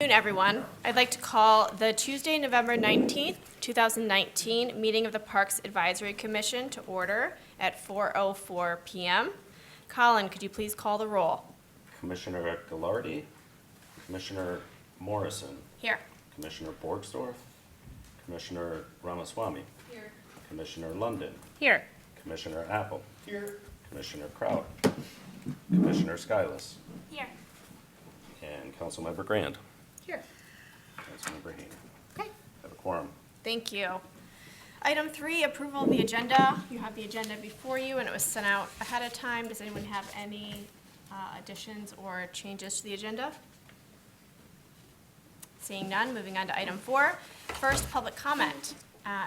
Good afternoon, everyone. I'd like to call the Tuesday, November 19th, 2019 meeting of the Parks Advisory Commission to order at 4:04 p.m. Colin, could you please call the roll? Commissioner Gallardi, Commissioner Morrison, Here. Commissioner Borgsdorf, Commissioner Ramaswamy, Here. Commissioner London, Here. Commissioner Apple, here, Commissioner Kraut, Commissioner Skyless, Here. and Councilmember Grand. Here. Councilmember Haney. Okay. Have a quorum. Thank you. Item 3, approval of the agenda. You have the agenda before you, and it was sent out ahead of time. Does anyone have any additions or changes to the agenda? Seeing none, moving on to item 4. First, public comment.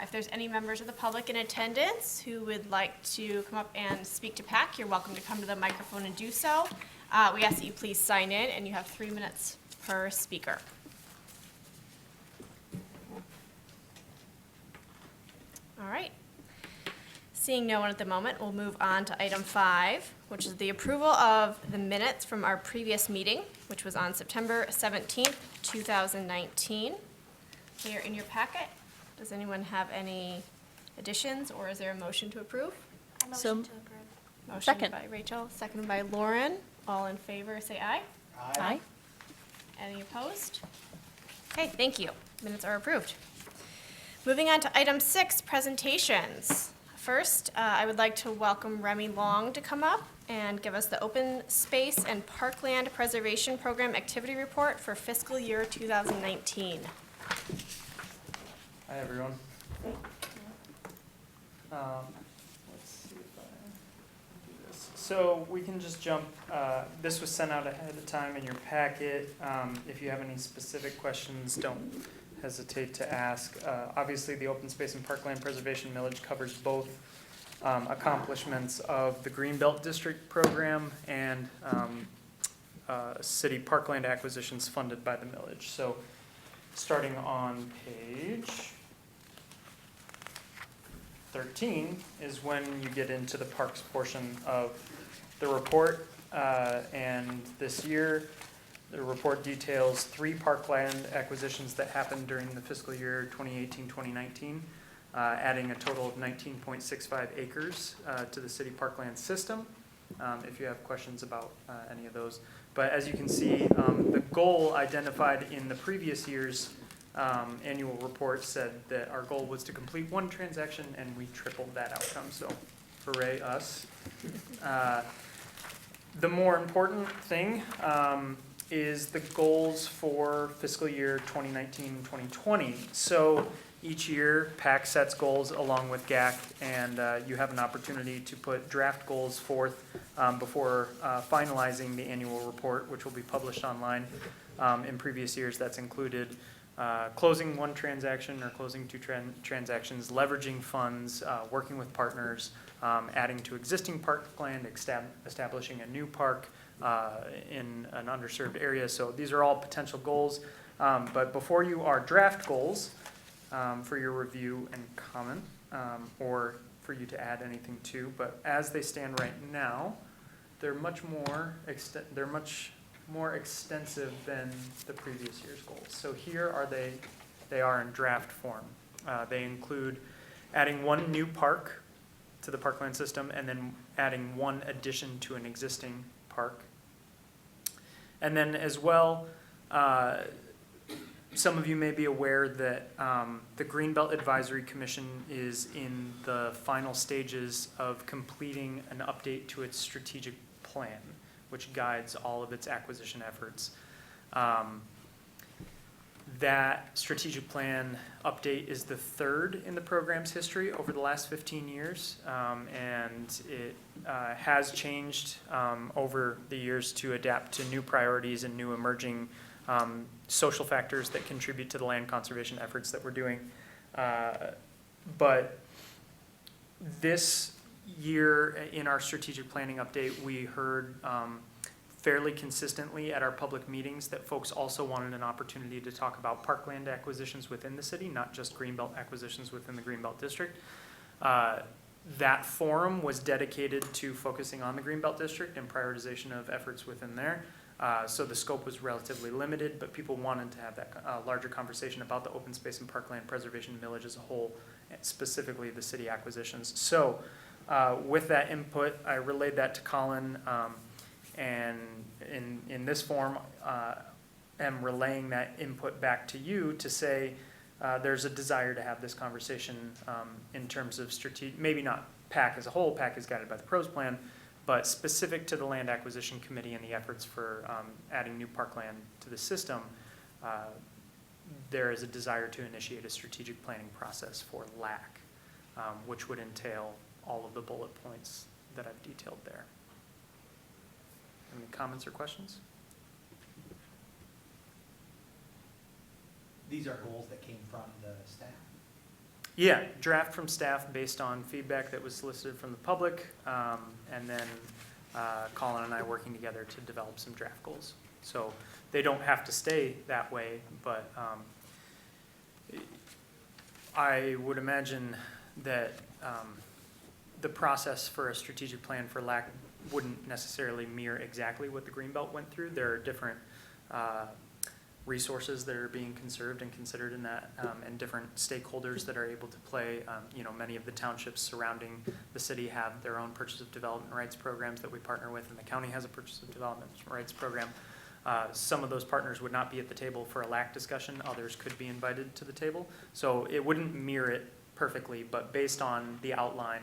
If there's any members of the public in attendance who would like to come up and speak to PAC, you're welcome to come to the microphone and do so. We ask that you please sign in, and you have 3 minutes per speaker. All right. Seeing no one at the moment, we'll move on to item 5, which is the approval of the minutes from our previous meeting, which was on September 17th, 2019. They are in your packet. Does anyone have any additions, or is there a motion to approve? Motion to approve. Motion Second. by Rachel, seconded by Lauren. All in favor, say aye. Aye. Any opposed? Okay, thank you. Minutes are approved. Moving on to item 6, presentations. First, I would like to welcome Remy Long to come up and give us the Open Space and Parkland Preservation Program Activity Report for fiscal year 2019. Hi, everyone. Let's see if I do this. So we can just jump, this was sent out ahead of time in your packet. If you have any specific questions, don't hesitate to ask. Obviously, the Open Space and Parkland Preservation Millage covers both accomplishments of the Greenbelt District program and city parkland acquisitions funded by the millage. So starting on page 13 is when you get into the parks portion of the report. And this year, the report details 3 parkland acquisitions that happened during the fiscal year 2018-2019, adding a total of 19.65 acres to the city parkland system, if you have questions about any of those. But as you can see, the goal identified in the previous year's annual report said that our goal was to complete 1 transaction, and we tripled that outcome, so hooray us. The more important thing is the goals for fiscal year 2019-2020. So each year, PAC sets goals along with GAC, and you have an opportunity to put draft goals forth before finalizing the annual report, which will be published online. In previous years, that's included closing 1 transaction or closing 2 transactions, leveraging funds, working with partners, adding to existing parkland, establishing a new park in an underserved area. So these are all potential goals. But before you are draft goals for your review and comment, or for you to add anything to, but as they stand right now, they're much more extensive than the previous year's goals. So here are they are in draft form. They include adding 1 new park to the parkland system, and then adding 1 addition to an existing park. And then as well, some of you may be aware that the Greenbelt Advisory Commission is in the final stages of completing an update to its strategic plan, which guides all of its acquisition efforts. That strategic plan update is the 3rd in the program's history over the last 15 years, and it has changed over the years to adapt to new priorities and new emerging social factors that contribute to the land conservation efforts that we're doing. But this year in our strategic planning update, we heard fairly consistently at our public meetings that folks also wanted an opportunity to talk about parkland acquisitions within the city, not just Greenbelt acquisitions within the Greenbelt District. That forum was dedicated to focusing on the Greenbelt District and prioritization of efforts within there. So the scope was relatively limited, but people wanted to have that larger conversation about the open space and parkland preservation millage as a whole, and specifically the city acquisitions. So with that input, I relayed that to Colin, and in this form, am relaying that input back to you to say there's a desire to have this conversation in terms of strategic, maybe not PAC as a whole, PAC is guided by the PROS plan, but specific to the Land Acquisition Committee and the efforts for adding new parkland to the system, there is a desire to initiate a strategic planning process for LAC, which would entail all of the bullet points that I've detailed there. Any comments or questions? These are goals that came from the staff. Yeah, draft from staff based on feedback that was solicited from the public, and then Colin and I working together to develop some draft goals. So they don't have to stay that way, but I would imagine that the process for a strategic plan for LAC wouldn't necessarily mirror exactly what the Greenbelt went through. There are different resources that are being conserved and considered in that, and different stakeholders that are able to play. Many of the townships surrounding the city have their own purchase of development rights programs that we partner with, and the county has a purchase of development rights program. Some of those partners would not be at the table for a LAC discussion. Others could be invited to the table. So it wouldn't mirror it perfectly, but based on the outline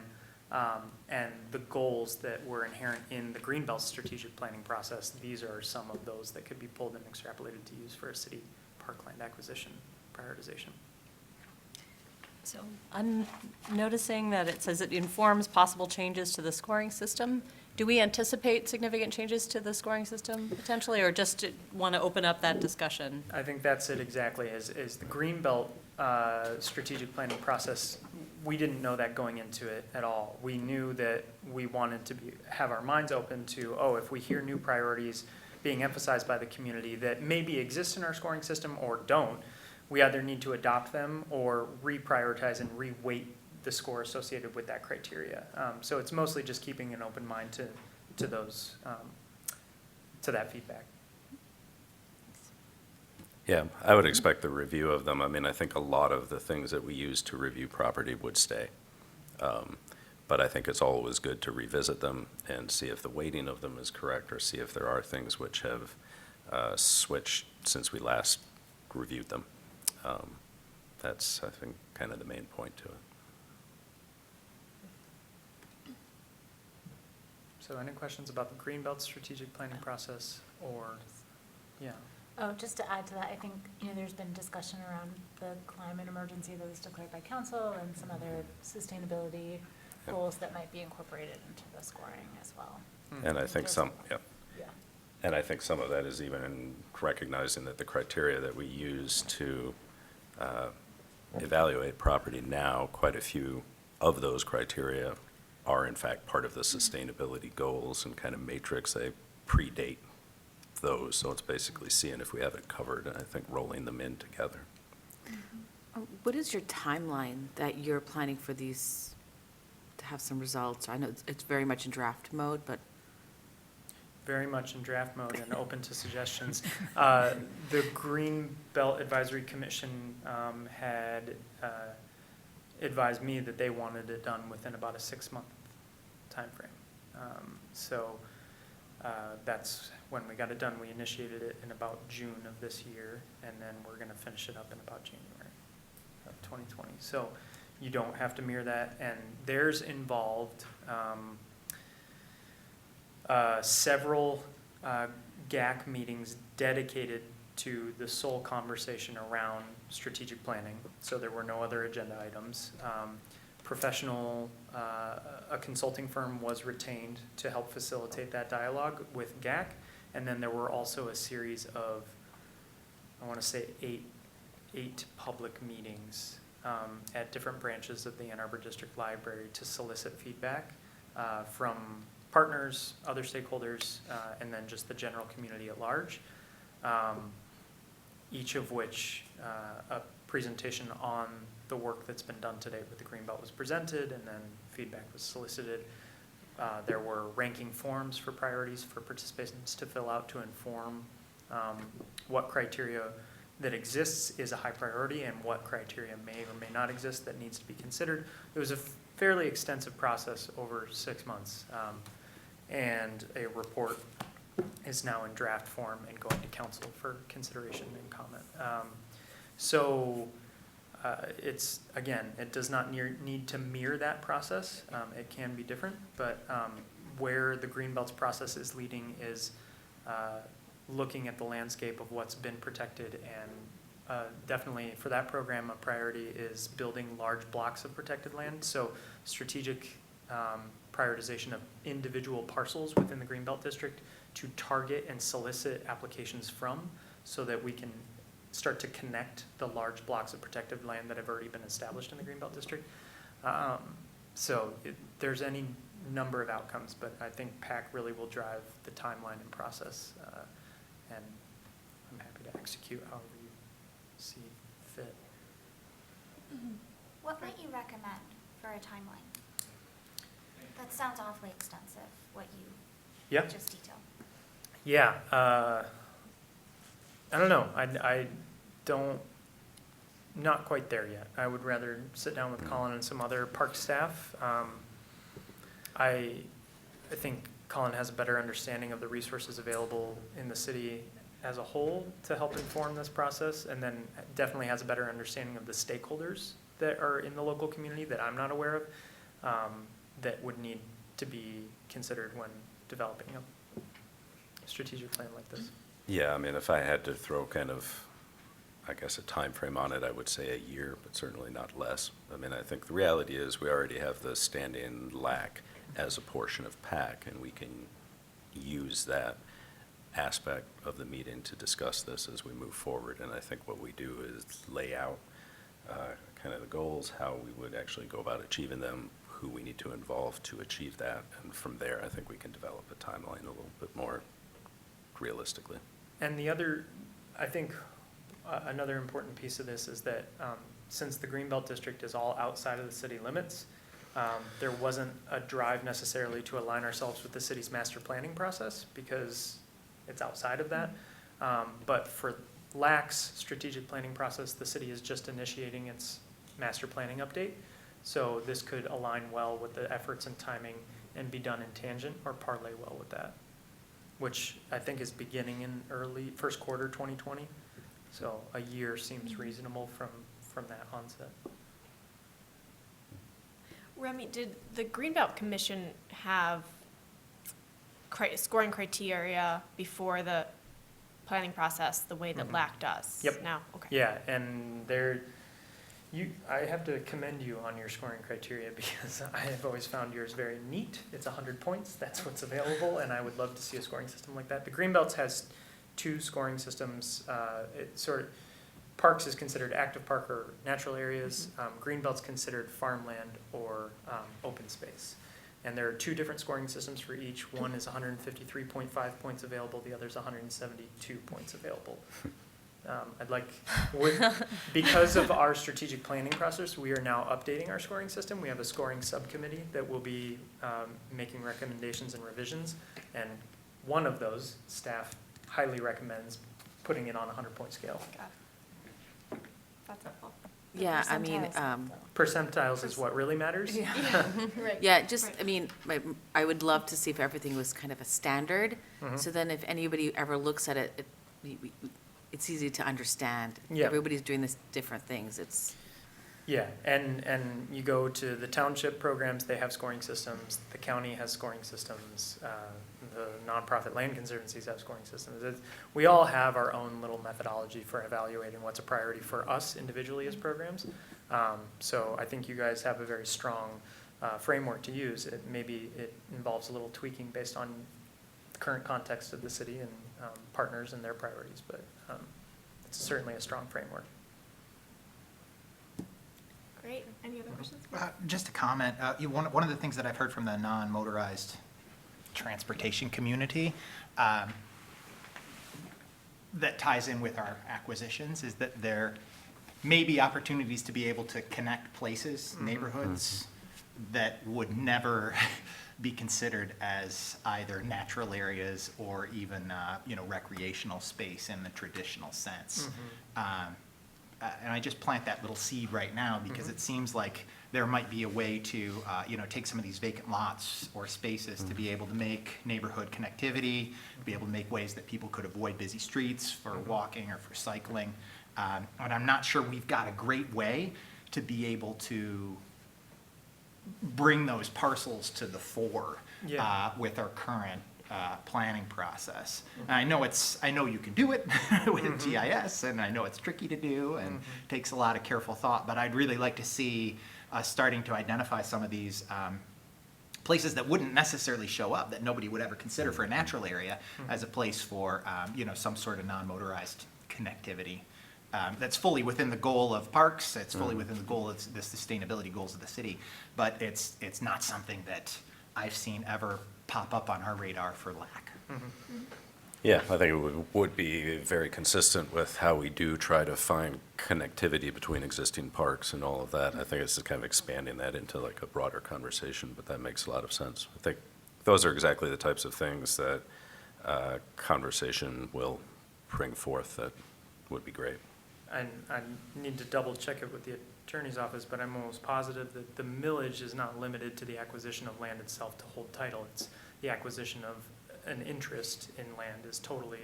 and the goals that were inherent in the Greenbelt strategic planning process, these are some of those that could be pulled and extrapolated to use for a city parkland acquisition prioritization. So I'm noticing that it says it informs possible changes to the scoring system. Do we anticipate significant changes to the scoring system potentially, or just want to open up that discussion? I think that's it exactly. Is the Greenbelt strategic planning process, we didn't know that going into it at all. We knew that we wanted to have our minds open to, if we hear new priorities being emphasized by the community that maybe exist in our scoring system or don't, we either need to adopt them or reprioritize and re-weight the score associated with that criteria. So it's mostly just keeping an open mind to those, to that feedback. Yeah, I would expect the review of them. I mean, I think a lot of the things that we use to review property would stay. But I think it's always good to revisit them and see if the weighting of them is correct, or see if there are things which have switched since we last reviewed them. That's, I think, kind of the main point to it. So any questions about the Greenbelt strategic planning process or, yeah? Oh, just to add to that, I think, there's been discussion around the climate emergency that was declared by council and some other sustainability goals that might be incorporated into the scoring as well. And I think some, yeah. Yeah. And I think some of that is even in recognizing that the criteria that we use to evaluate property now, quite a few of those criteria are in fact part of the sustainability goals and kind of matrix. They predate those, so it's basically seeing if we have it covered, and I think rolling them in together. What is your timeline that you're planning for these to have some results? I know it's very much in draft mode, but Very much in draft mode and open to suggestions. The Green Belt Advisory Commission had advised me that they wanted it done within about a 6-month timeframe. So that's when we got it done. We initiated it in about June of this year, and then we're going to finish it up in about January of 2020. So you don't have to mirror that, and there's involved several GAC meetings dedicated to the sole conversation around strategic planning, so there were no other agenda items. A consulting firm was retained to help facilitate that dialogue with GAC, and then there were also a series of, I want to say, eight public meetings at different branches of the Ann Arbor District Library to solicit feedback from partners, other stakeholders, and then just the general community at large. Each of which a presentation on the work that's been done to date with the Greenbelt was presented, and then feedback was solicited. There were ranking forms for priorities for participants to fill out to inform what criteria that exists is a high priority and what criteria may or may not exist that needs to be considered. It was a fairly extensive process over 6 months. And a report is now in draft form and going to council for consideration and comment. It's, again, it does not need to mirror that process. It can be different, but where the Greenbelts process is leading is looking at the landscape of what's been protected, and definitely for that program, a priority is building large blocks of protected land. So strategic prioritization of individual parcels within the Greenbelt District to target and solicit applications from, so that we can start to connect the large blocks of protected land that have already been established in the Greenbelt District. There's any number of outcomes, but I think PAC really will drive the timeline and process, and I'm happy to execute however you see fit. What might you recommend for a timeline? That sounds awfully extensive, what you Yep. just detailed. Yeah, I don't know. I don't, not quite there yet. I would rather sit down with Colin and some other park staff. I think Colin has a better understanding of the resources available in the city as a whole to help inform this process, and then definitely has a better understanding of the stakeholders that are in the local community that I'm not aware of, that would need to be considered when developing a strategic plan like this. Yeah, I mean, if I had to throw kind of, I guess, a time frame on it, I would say a year, but certainly not less. I mean, I think the reality is we already have the standing LAC as a portion of PAC, and we can use that aspect of the meeting to discuss this as we move forward. And I think what we do is lay out kind of the goals, how we would actually go about achieving them, who we need to involve to achieve that. And from there, I think we can develop a timeline a little bit more realistically. And the other, I think, another important piece of this is that since the Greenbelt District is all outside of the city limits, there wasn't a drive necessarily to align ourselves with the city's master planning process because it's outside of that. But for LAC's strategic planning process, the city is just initiating its master planning update. So this could align well with the efforts and timing and be done in tangent or parlay well with that, which I think is beginning in early first quarter 2020. So a year seems reasonable from that onset. Remy, did the Greenbelt Commission have scoring criteria before the planning process the way that Mhm. LAC does? Yep. Now, okay. Yeah, and I have to commend you on your scoring criteria because I have always found yours very neat. It's 100 points, that's what's available, and I would love to see a scoring system like that. The Greenbelts has 2 scoring systems. Parks is considered active park or natural areas. Greenbelt's considered farmland or open space. And there are 2 different scoring systems for each. One is 153.5 points available, the other is 172 points available. Because of our strategic planning process, we are now updating our scoring system. We have a scoring subcommittee that will be making recommendations and revisions. And one of those, staff highly recommends putting it on a 100-point scale. Got it. That's helpful. Yeah, I mean, Percentiles. Percentiles is what really matters. Right. yeah, just, Right. I mean, I would love to see if everything was kind of a standard. Mhm. So then if anybody ever looks at it, it's easy to understand. Yeah. Everybody's doing this different things. It's, Yeah, and you go to the township programs, they have scoring systems, the county has scoring systems, the nonprofit land conservancies have scoring systems. We all have our own little methodology for evaluating what's a priority for us individually as programs. So I think you guys have a very strong framework to use. Maybe it involves a little tweaking based on the current context of the city and partners and their priorities, but it's certainly a strong framework. Great. Any other questions? Just a comment, one of the things that I've heard from the non-motorized transportation community that ties in with our acquisitions is that there may be opportunities to be able to connect places, neighborhoods that would never be considered as either natural areas or even, recreational space in the traditional sense. And I just plant that little seed right now because it seems like there might be a way to, take some of these vacant lots or spaces to be able to make neighborhood connectivity, be able to make ways that people could avoid busy streets for walking or for cycling. And I'm not sure we've got a great way to be able to bring those parcels to the fore Yeah. with our current planning process. And I know you can do it with GIS, and I know it's tricky to do and takes a lot of careful thought, but I'd really like to see us starting to identify some of these places that wouldn't necessarily show up, that nobody would ever consider for a natural area as a place for, some sort of non-motorized connectivity. That's fully within the goal of parks, it's fully within the goal of the sustainability goals of the city, but it's not something that I've seen ever pop up on our radar for lack. Yeah, I think it would be very consistent with how we do try to find connectivity between existing parks and all of that. I think it's just kind of expanding that into like a broader conversation, but that makes a lot of sense. I think those are exactly the types of things that conversation will bring forth that would be great. And I need to double check it with the attorney's office, but I'm almost positive that the millage is not limited to the acquisition of land itself to hold title. It's the acquisition of an interest in land is totally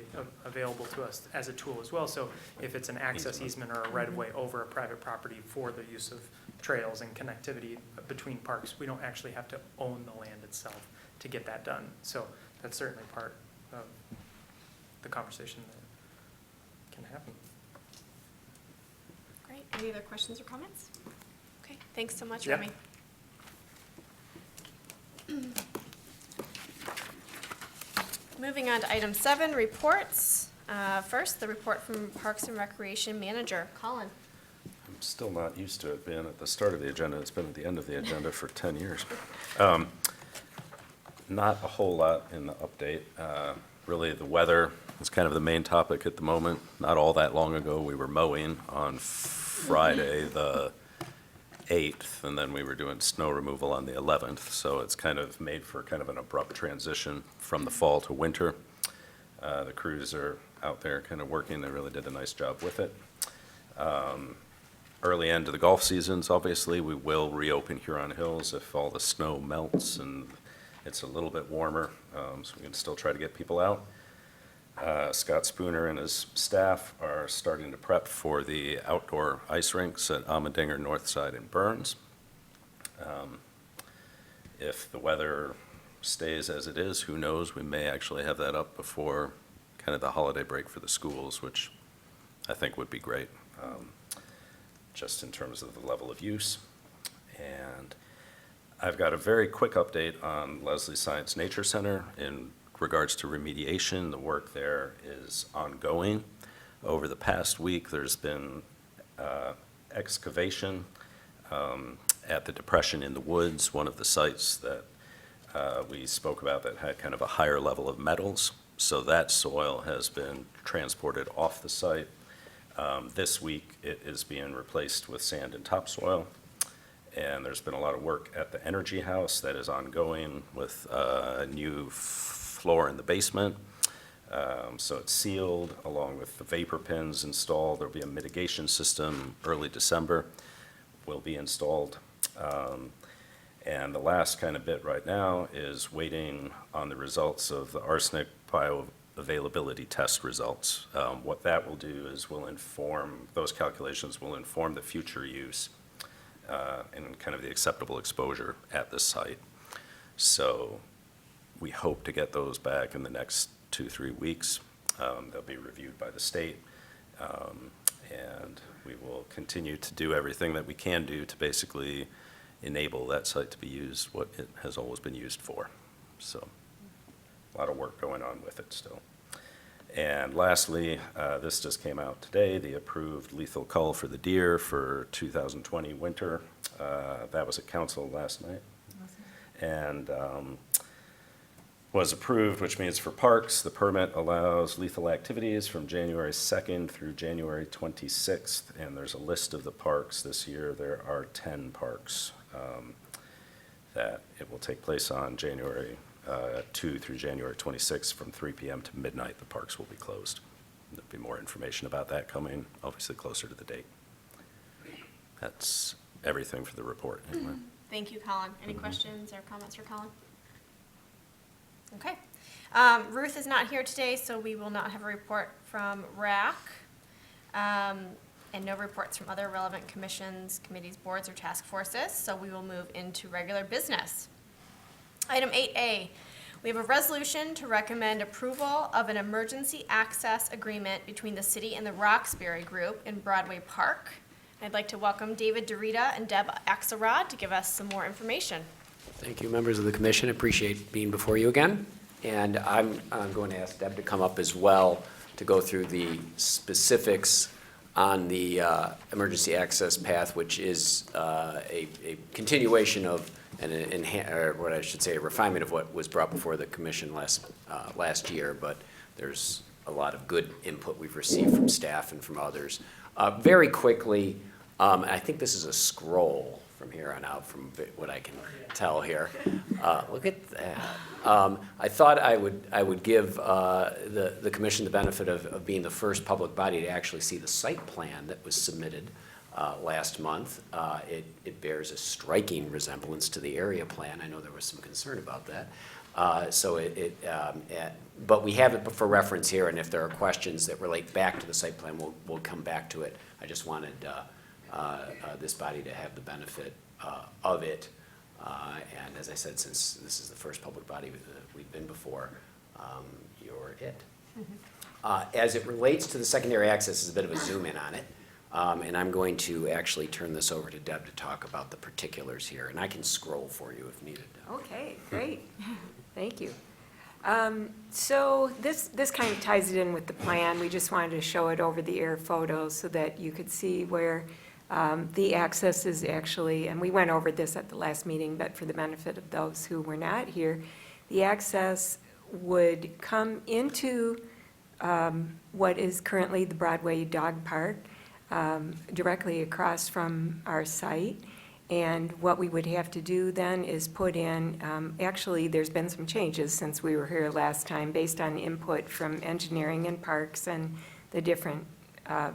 available to us as a tool as well. So if it's an access easement or a right-of-way over a private property for the use of trails and connectivity between parks, we don't actually have to own the land itself to get that done. So that's certainly part of the conversation that can happen. Great. Any other questions or comments? Okay, thanks so much, Yep. Remy. Moving on to item 7, reports. First, the report from Parks and Recreation Manager, Colin. I'm still not used to it being at the start of the agenda. It's been at the end of the agenda for 10 years. Not a whole lot in the update. Really, the weather is kind of the main topic at the moment. Not all that long ago, we were mowing on Friday, the 8th, and then we were doing snow removal on the 11th. So it's kind of made for kind of an abrupt transition from the fall to winter. The crews are out there kind of working. They really did a nice job with it. Early end of the golf seasons, obviously, we will reopen Huron Hills if all the snow melts and it's a little bit warmer, so we can still try to get people out. Scott Spooner and his staff are starting to prep for the outdoor ice rinks at Allmendinger, Northside, and Burns. If the weather stays as it is, who knows, we may actually have that up before kind of the holiday break for the schools, which I think would be great, just in terms of the level of use. And I've got a very quick update on Leslie Science Nature Center in regards to remediation. The work there is ongoing. Over the past week, there's been excavation at the depression in the woods, one of the sites that we spoke about that had kind of a higher level of metals. So that soil has been transported off the site. This week, it is being replaced with sand and topsoil. And there's been a lot of work at the Energy House that is ongoing with a new floor in the basement. So it's sealed along with the vapor pins installed. There'll be a mitigation system early December will be installed. And the last kind of bit right now is waiting on the results of the arsenic bioavailability test results. What that will do is those calculations will inform the future use and kind of the acceptable exposure at this site. So we hope to get those back in the next 2-3 weeks. They'll be reviewed by the state. And we will continue to do everything that we can do to basically enable that site to be used what it has always been used for. So a lot of work going on with it still. And lastly, this just came out today, the approved lethal cull for the deer for 2020 winter. That was at council last night. And was approved, which means for parks, the permit allows lethal activities from January 2nd through January 26th. And there's a list of the parks this year. There are 10 parks. that it will take place on January 2 through January 26th from 3 p.m. to midnight. The parks will be closed. There'll be more information about that coming, obviously closer to the date. That's everything for the report, anyway. Thank you, Colin. Any questions or comments for Colin? Okay. Ruth is not here today, so we will not have a report from RAC, and no reports from other relevant commissions, committees, boards, or task forces, so we will move into regular business. Item 8A, we have a resolution to recommend approval of an emergency access agreement between the city and the Roxbury Group in Broadway Park. I'd like to welcome David Dorita and Deb Axelrod to give us some more information. Thank you, members of the commission. Appreciate being before you again. And I'm going to ask Deb to come up as well to go through the specifics on the emergency access path, which is a continuation of or what I should say, a refinement of what was brought before the commission last year. But there's a lot of good input we've received from staff and from others. Very quickly, I think this is a scroll from here on out, from what I can tell here. Look at that. I thought I would give the commission the benefit of being the first public body to actually see the site plan that was submitted last month. It bears a striking resemblance to the area plan. I know there was some concern about that. But we have it for reference here, and if there are questions that relate back to the site plan, we'll come back to it. I just wanted this body to have the benefit of it. And as I said, since this is the first public body we've been before, you're it. As it relates to the secondary access, is a bit of a zoom in on it. And I'm going to actually turn this over to Deb to talk about the particulars here. And I can scroll for you if needed. Okay, great. Thank you. So this kind of ties it in with the plan. We just wanted to show it over the air photos so that you could see where the access is actually, and we went over this at the last meeting, but for the benefit of those who were not here, the access would come into what is currently the Broadway Dog Park, directly across from our site. And what we would have to do then is put in, actually, there's been some changes since we were here last time based on input from engineering and parks and the different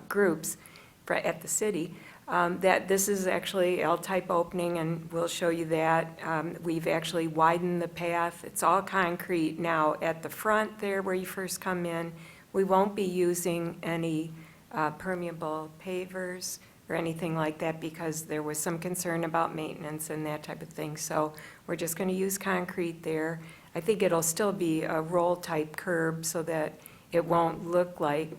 groups at the city, that this is actually L-type opening, and we'll show you that. We've actually widened the path. It's all concrete now at the front there where you first come in. We won't be using any permeable pavers or anything like that because there was some concern about maintenance and that type of thing. So we're just going to use concrete there. I think it'll still be a roll-type curb so that it won't look like,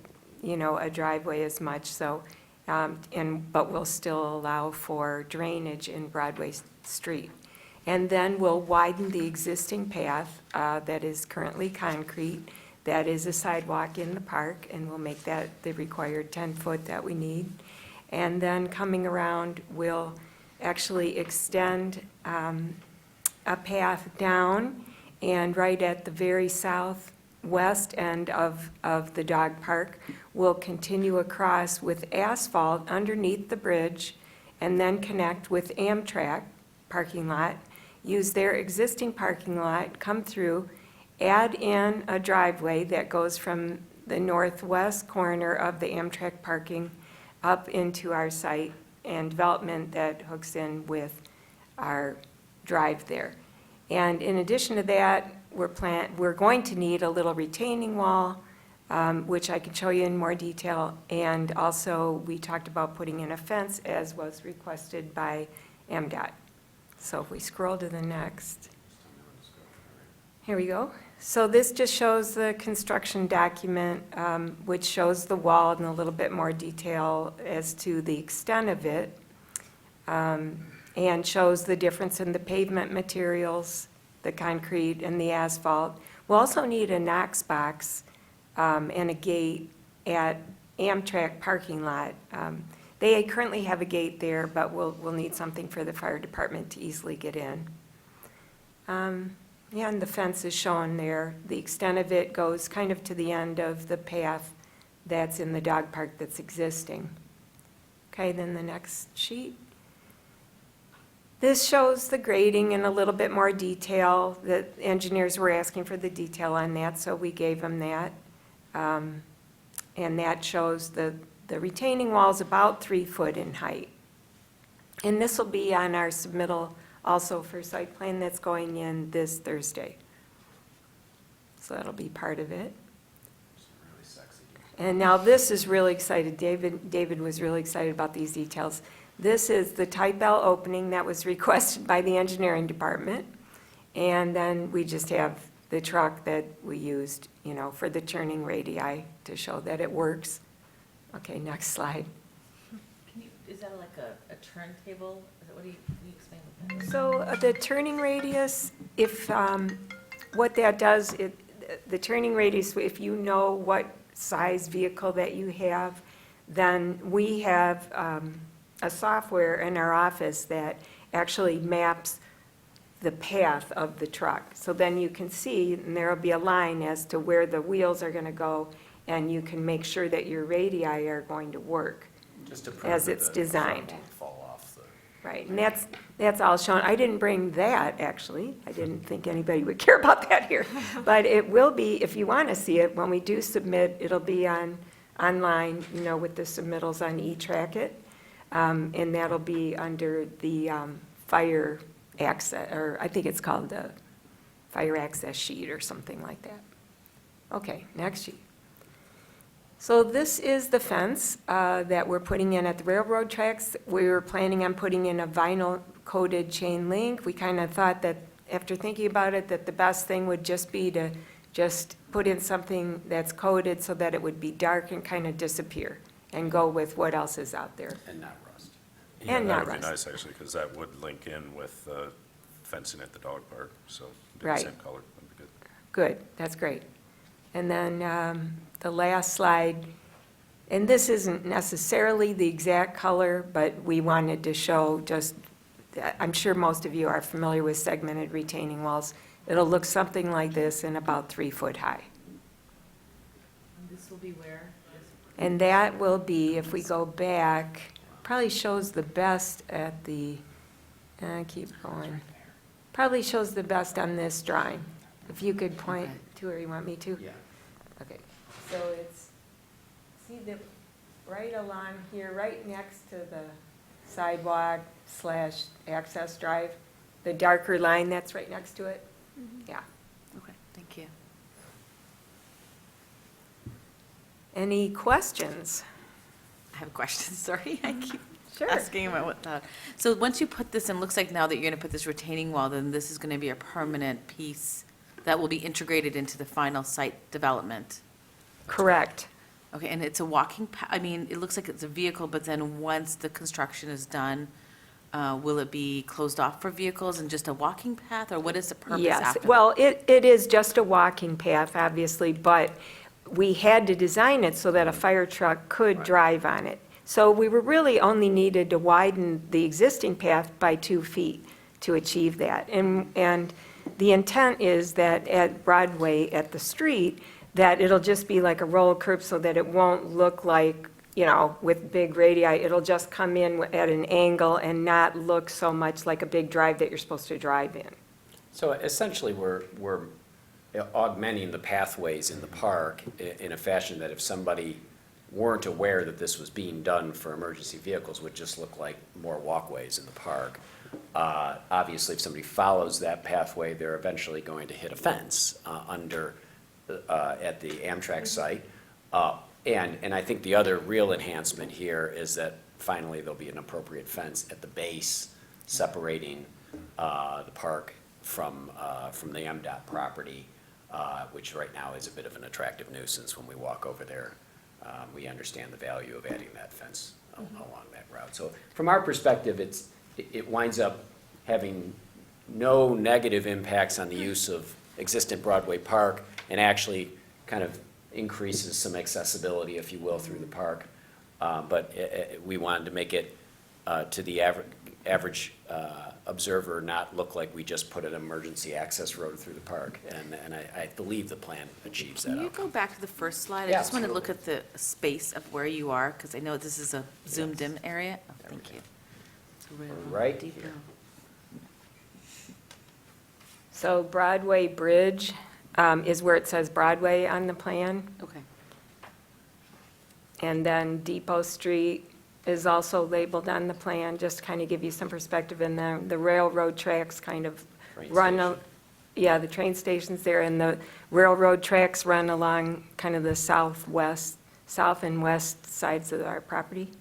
a driveway as much. So, but we'll still allow for drainage in Broadway Street. And then we'll widen the existing path that is currently concrete. That is a sidewalk in the park, and we'll make that the required 10-foot that we need. And then coming around, we'll actually extend a path down, and right at the very southwest end of the dog park, we'll continue across with asphalt underneath the bridge, and then connect with Amtrak parking lot, use their existing parking lot, come through, add in a driveway that goes from the northwest corner of the Amtrak parking up into our site and development that hooks in with our drive there. And in addition to that, we're going to need a little retaining wall, which I can show you in more detail. And also, we talked about putting in a fence as was requested by MDOT. So if we scroll to the next. Here we go. So this just shows the construction document, which shows the wall in a little bit more detail as to the extent of it, and shows the difference in the pavement materials, the concrete and the asphalt. We'll also need a Knox box and a gate at Amtrak parking lot. They currently have a gate there, but we'll need something for the fire department to easily get in. Yeah, and the fence is shown there. The extent of it goes kind of to the end of the path that's in the dog park that's existing. Okay, then the next sheet. This shows the grading in a little bit more detail. The engineers were asking for the detail on that, so we gave them that. And that shows the retaining wall's about 3 foot in height. And this will be on our submittal also for site plan that's going in this Thursday. So that'll be part of it. And now this is really excited. David was really excited about these details. This is the type L opening that was requested by the engineering department. And then we just have the truck that we used, for the turning radii to show that it works. Okay, next slide. Is that like a turntable? Can you explain what that is? So the turning radius, if, what that does, the turning radius, if you know what size vehicle that you have, then we have a software in our office that actually maps the path of the truck. So then you can see, and there'll be a line as to where the wheels are going to go, and you can make sure that your radii are going to work. Just to prove As that it's the designed. front won't fall off the. Right, and that's all shown. I didn't bring that, actually. I didn't think anybody would care about that here. But it will be, if you want to see it, when we do submit, it'll be online, with the submittals on eTrack It. And that'll be under the fire access, or I think it's called the fire access sheet or something like that. Okay, next sheet. So this is the fence that we're putting in at the railroad tracks. We were planning on putting in a vinyl coated chain link. We kind of thought that, after thinking about it, that the best thing would just be to just put in something that's coated so that it would be dark and kind of disappear and go with what else is out there. And not rust. And not That would be rust. nice, actually, because that would link in with fencing at the dog park, so it'd be the Right. same color, that'd be good. Good, that's great. And then the last slide, and this isn't necessarily the exact color, but we wanted to show just, I'm sure most of you are familiar with segmented retaining walls. It'll look something like this and about 3 foot high. This will be where? And that will be, if we go back, probably shows the best at the, keep going. Probably shows the best on this drawing. If you could point to where you want me to. Yeah. Okay, so it's, see the, right along here, right next to the sidewalk / access drive, the darker line that's right next to it? Yeah. Okay, thank you. Any questions? I have a question, sorry. I keep Sure. asking about what that. So once you put this in, looks like now that you're going to put this retaining wall, then this is going to be a permanent piece that will be integrated into the final site development. Correct. Okay, and it's a walking, it looks like it's a vehicle, but then once the construction is done, will it be closed off for vehicles and just a walking path, or what is the purpose Yes, after that? well, it is just a walking path, obviously, but we had to design it so that a fire truck could drive on it. So we were really only needed to widen the existing path by 2 feet to achieve that. And the intent is that at Broadway, at the street, that it'll just be like a roll curb so that it won't look like, with big radii, it'll just come in at an angle and not look so much like a big drive that you're supposed to drive in. So essentially, we're augmenting the pathways in the park in a fashion that if somebody weren't aware that this was being done for emergency vehicles, would just look like more walkways in the park. Obviously, if somebody follows that pathway, they're eventually going to hit a fence at the Amtrak site. And I think the other real enhancement here is that finally there'll be an appropriate fence at the base separating the park from the MDOT property, which right now is a bit of an attractive nuisance when we walk over there. We understand the value of adding that fence along that route. So from our perspective, it winds up having no negative impacts on the use of existing Broadway Park and actually kind of increases some accessibility, if you will, through the park. But we wanted to make it, to the average observer, not look like we just put an emergency access road through the park. And I believe the plan achieves that Can you outcome. go back to the first slide? I Yeah, just want to look at the space of where you are, because I know this is a zoomed-in area. Oh, thank you. So we're a little Right deeper. here. So Broadway Bridge is where it says Broadway on the plan. Okay. And then Depot Street is also labeled on the plan, just to kind of give you some perspective. And then the railroad tracks kind of Train run, station. yeah, the train station's there, and the railroad tracks run along kind of the south and west sides of our property.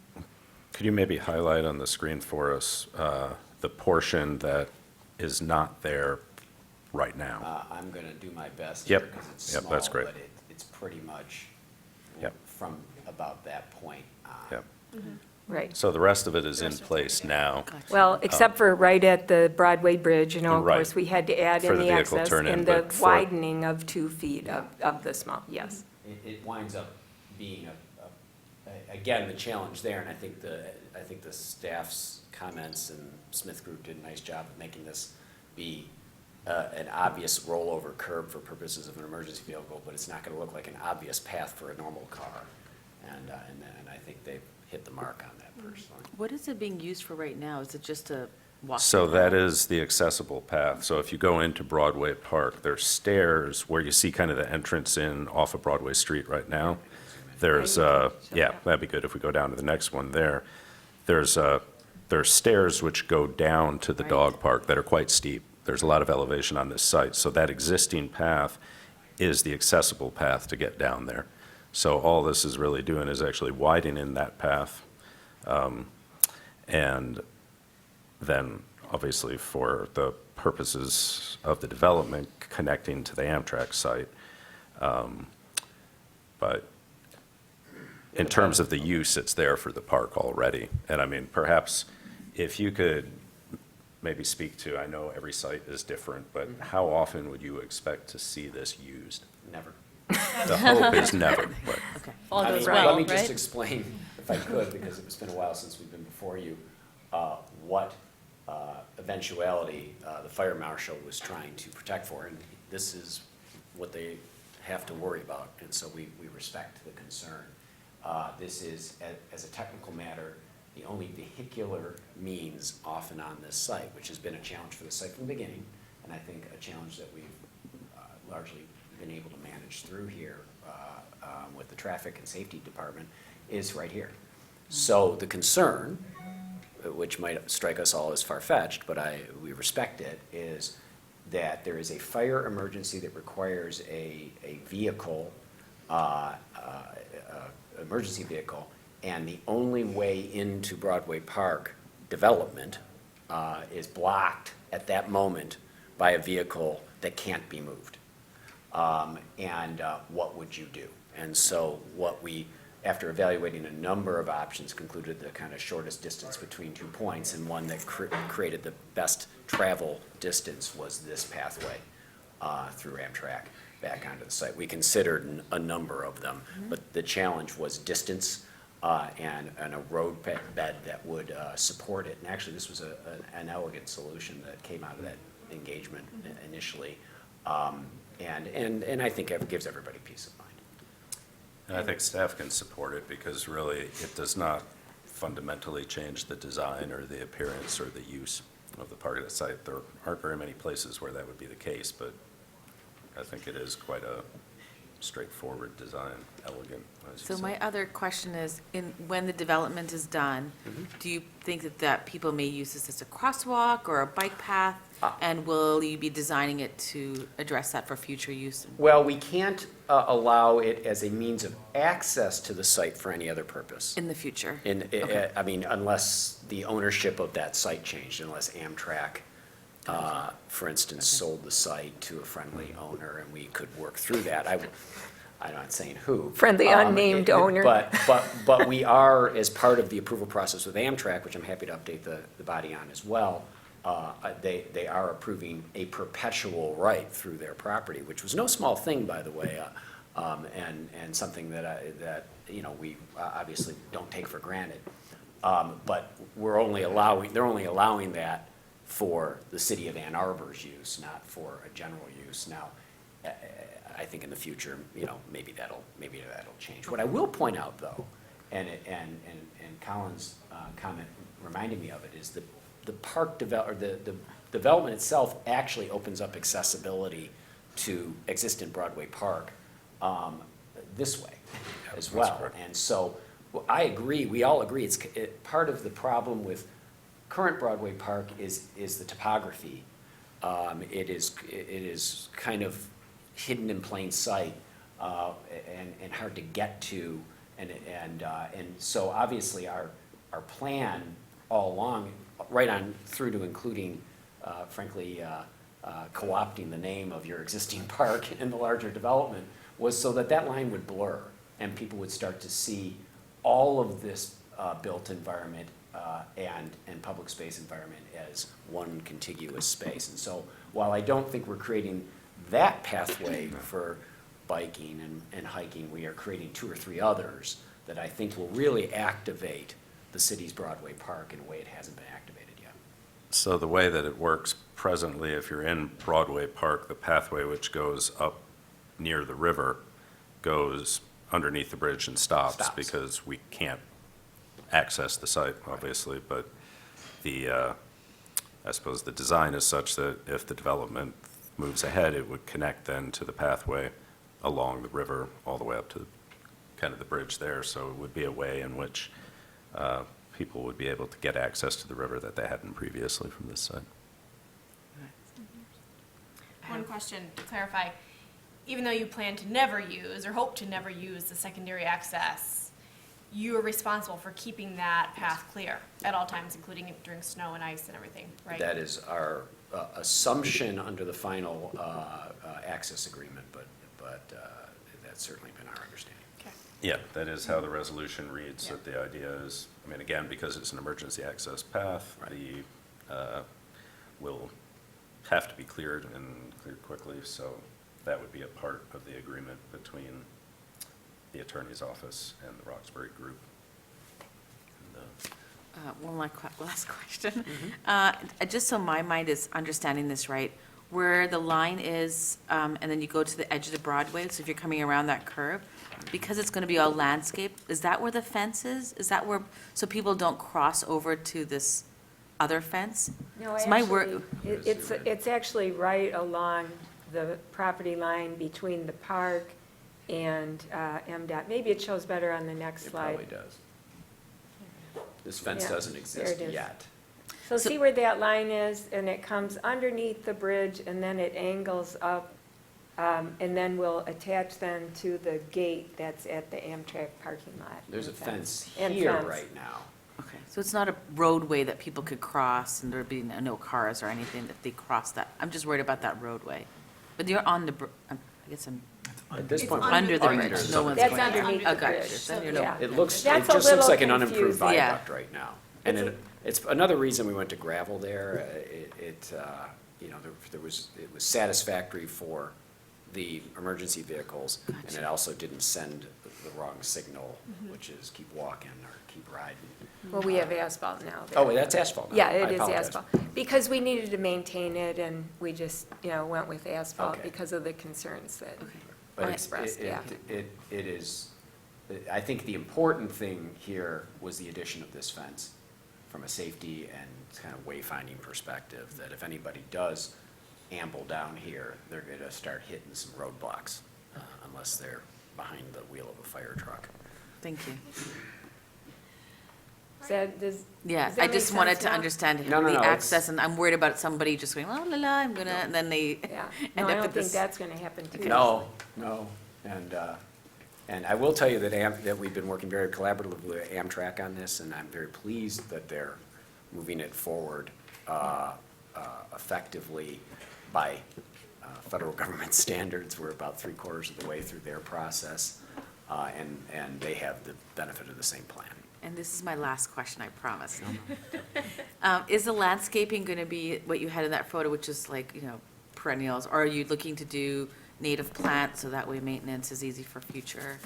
Could you maybe highlight on the screen for us the portion that is not there right now? I'm going to do my best Yep. here because it's Yep, small, that's great. but it's pretty much Yep. from about that point on. Yep. Right. So the rest of it is in place now. Gotcha. Well, except for right at the Broadway Bridge, of Right. course, we had to add For in the the vehicle access turn-in, and the but for- widening of 2 feet of the small, yes. It winds up being again, the challenge there, and I think the staff's comments and Smith Group did a nice job of making this be an obvious rollover curb for purposes of an emergency vehicle, but it's not gonna look like an obvious path for a normal car. And I think they've hit the mark on that personally. What is it being used for right now? Is it just a walking? So that path? is the accessible path. So if you go into Broadway Park, there's stairs where you see kind of the entrance in off of Broadway Street right now. There's, yeah, that'd be good if we go down to the next one there. There's stairs which go down to the Right. dog park that are quite steep. There's a lot of elevation on this site. So that existing path is the accessible path to get down there. So all this is really doing is actually widening that path. And then, obviously, for the purposes of the development, connecting to the Amtrak site. But in terms of the use, it's there for the park already. And I mean, perhaps if you could maybe speak to, I know every site is different, but how often would you expect to see this used? Never. The hope is never, but Okay. All I goes mean, well, Let me just right? explain, if I could, because it's been a while since we've been before you, what eventuality the fire marshal was trying to protect for, and this is what they have to worry about, and so we respect the concern. This is, as a technical matter, the only vehicular means often on this site, which has been a challenge for the site from the beginning, and I think a challenge that we've largely been able to manage through here with the traffic and safety department, is right here. So the concern, which might strike us all as far-fetched, but we respect it, is that there is a fire emergency that requires a vehicle, emergency vehicle, and the only way into Broadway Park development is blocked at that moment by a vehicle that can't be moved. What would you do? And so what we, after evaluating a number of options, concluded the kind of shortest distance between 2 points, and one that created the best travel distance was this pathway through Amtrak back onto the site. We considered a number of them, but the challenge was distance and a road bed that would support it. And actually, this was an elegant solution that came out of that engagement initially. And I think it gives everybody peace of mind. and I think staff can support it because really it does not fundamentally change the design or the appearance or the use of the park at the site. There aren't very many places where that would be the case, but I think it is quite a straightforward design, elegant, as you So said. my other question is, when the development is done, do you think that people may use this as a crosswalk or a bike path? And will you be designing it to address that for future use? Well, we can't allow it as a means of access to the site for any other purpose. In the future? I mean, unless the ownership of that site changed, unless Amtrak, for instance, sold the site to a friendly owner, and we could work through that. I'm not saying who. Friendly unnamed owner. But we are, as part of the approval process with Amtrak, which I'm happy to update the body on as well, they are approving a perpetual right through their property, which was no small thing, by the way, and something that we obviously don't take for granted. But they're only allowing that for the city of Ann Arbor's use, not for a general use. Now, I think in the future, maybe that'll change. What I will point out, though, and Colin's comment reminded me of it, is the park or the development itself actually opens up accessibility to existing Broadway Park this way as well. correct. And so, well, I agree, we all agree, part of the problem with current Broadway Park is the topography. It is kind of hidden in plain sight, and hard to get to, and so obviously our plan all along, right on through to including, frankly, co-opting the name of your existing park in the larger development, was so that that line would blur, and people would start to see all of this built environment and public space environment as one contiguous space. And so while I don't think we're creating that pathway for biking and hiking, we are creating 2 or 3 others that I think will really activate the city's Broadway Park in a way it hasn't been activated yet. So the way that it works presently, if you're in Broadway Park, the pathway which goes up near the river goes underneath the bridge and stops because we can't access the site, obviously, but I suppose the design is such that if the development moves ahead, it would connect then to the pathway along the river all the way up to kind of the bridge there. So it would be a way in which people would be able to get access to the river that they hadn't previously from this side. One question to clarify, even though you plan to never use or hope to never use the secondary access, you are responsible for keeping that path clear at all times, including during snow and ice and everything, right? That is our assumption under the final access agreement, but that's certainly been our understanding. Okay. Yeah, that is how the resolution reads, that the idea is, I mean, again, because it's an emergency access path, will have to be cleared and cleared quickly, so that would be a part of the agreement between the attorney's office and the Roxbury Group. And, One last question. Just so my mind is understanding this right, where the line is, and then you go to the edge of the Broadway, so if you're coming around that curve, because it's going to be all landscape, is that where the fence is? Is that where, so people don't cross over to this other fence? No, It's my wor- actually, it's actually right along the property line between the park and MDOT. Maybe it shows better on the next It slide. probably does. This fence Yeah, doesn't there exist it is. yet. So see where that line is, and it comes underneath the bridge, and then it angles up, and then we'll attach then to the gate that's at the Amtrak parking lot. There's a And fence And here fence. right now. Okay, so it's not a roadway that people could cross and there'd be no cars or anything that they cross that? I'm just worried about that roadway. But you're on the, I guess I'm At this point, under the bridge, no one's That's going. underneath the Oh, gotcha. bridge. Then you're Yeah. It looks, it That's a just looks little like an unimproved confusing. Yeah. viaduct right now. And it's another reason we went to gravel there. You know, it was satisfactory for the emergency vehicles, and it also didn't send the wrong signal, which is keep walking or keep riding. Well, we have asphalt now. Oh, that's asphalt now. Yeah, I it is apologize. asphalt. Because we needed to maintain it, and we just, went with asphalt Okay. because of the concerns that But were it's- expressed, it- yeah. It is, I think the important thing here was the addition of this fence from a safety and kind of wayfinding perspective, that if anybody does amble down here, they're gonna start hitting some roadblocks, unless they're behind the wheel of a fire truck. Thank you. Yeah, does that I make just wanted sense to now? understand No, no, the no, it's- access, and I'm worried about somebody just going, oh, la, la, I'm gonna, and then they Yeah, end no, I up don't at think this. that's gonna happen too. No, and I will tell you that we've been working very collaboratively with Amtrak on this, and I'm very pleased that they're moving it forward effectively by federal government standards. We're about 3/4 of the way through their process, and they have the benefit of the same plan. And this is my last question, I promise. Is the landscaping gonna be what you had in that photo, which is like, perennials, or are you looking to do native plants, so that way maintenance is easy for future?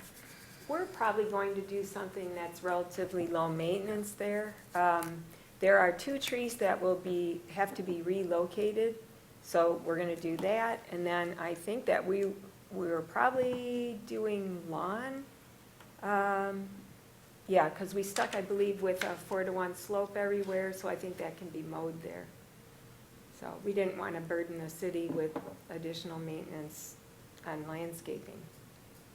We're probably going to do something that's relatively low maintenance there. There are 2 trees that will have to be relocated, so we're gonna do that. And then I think that we're probably doing lawn. Yeah, because we stuck, I believe, with a 4-to-1 slope everywhere, so I think that can be mowed there. So we didn't want to burden the city with additional maintenance on landscaping.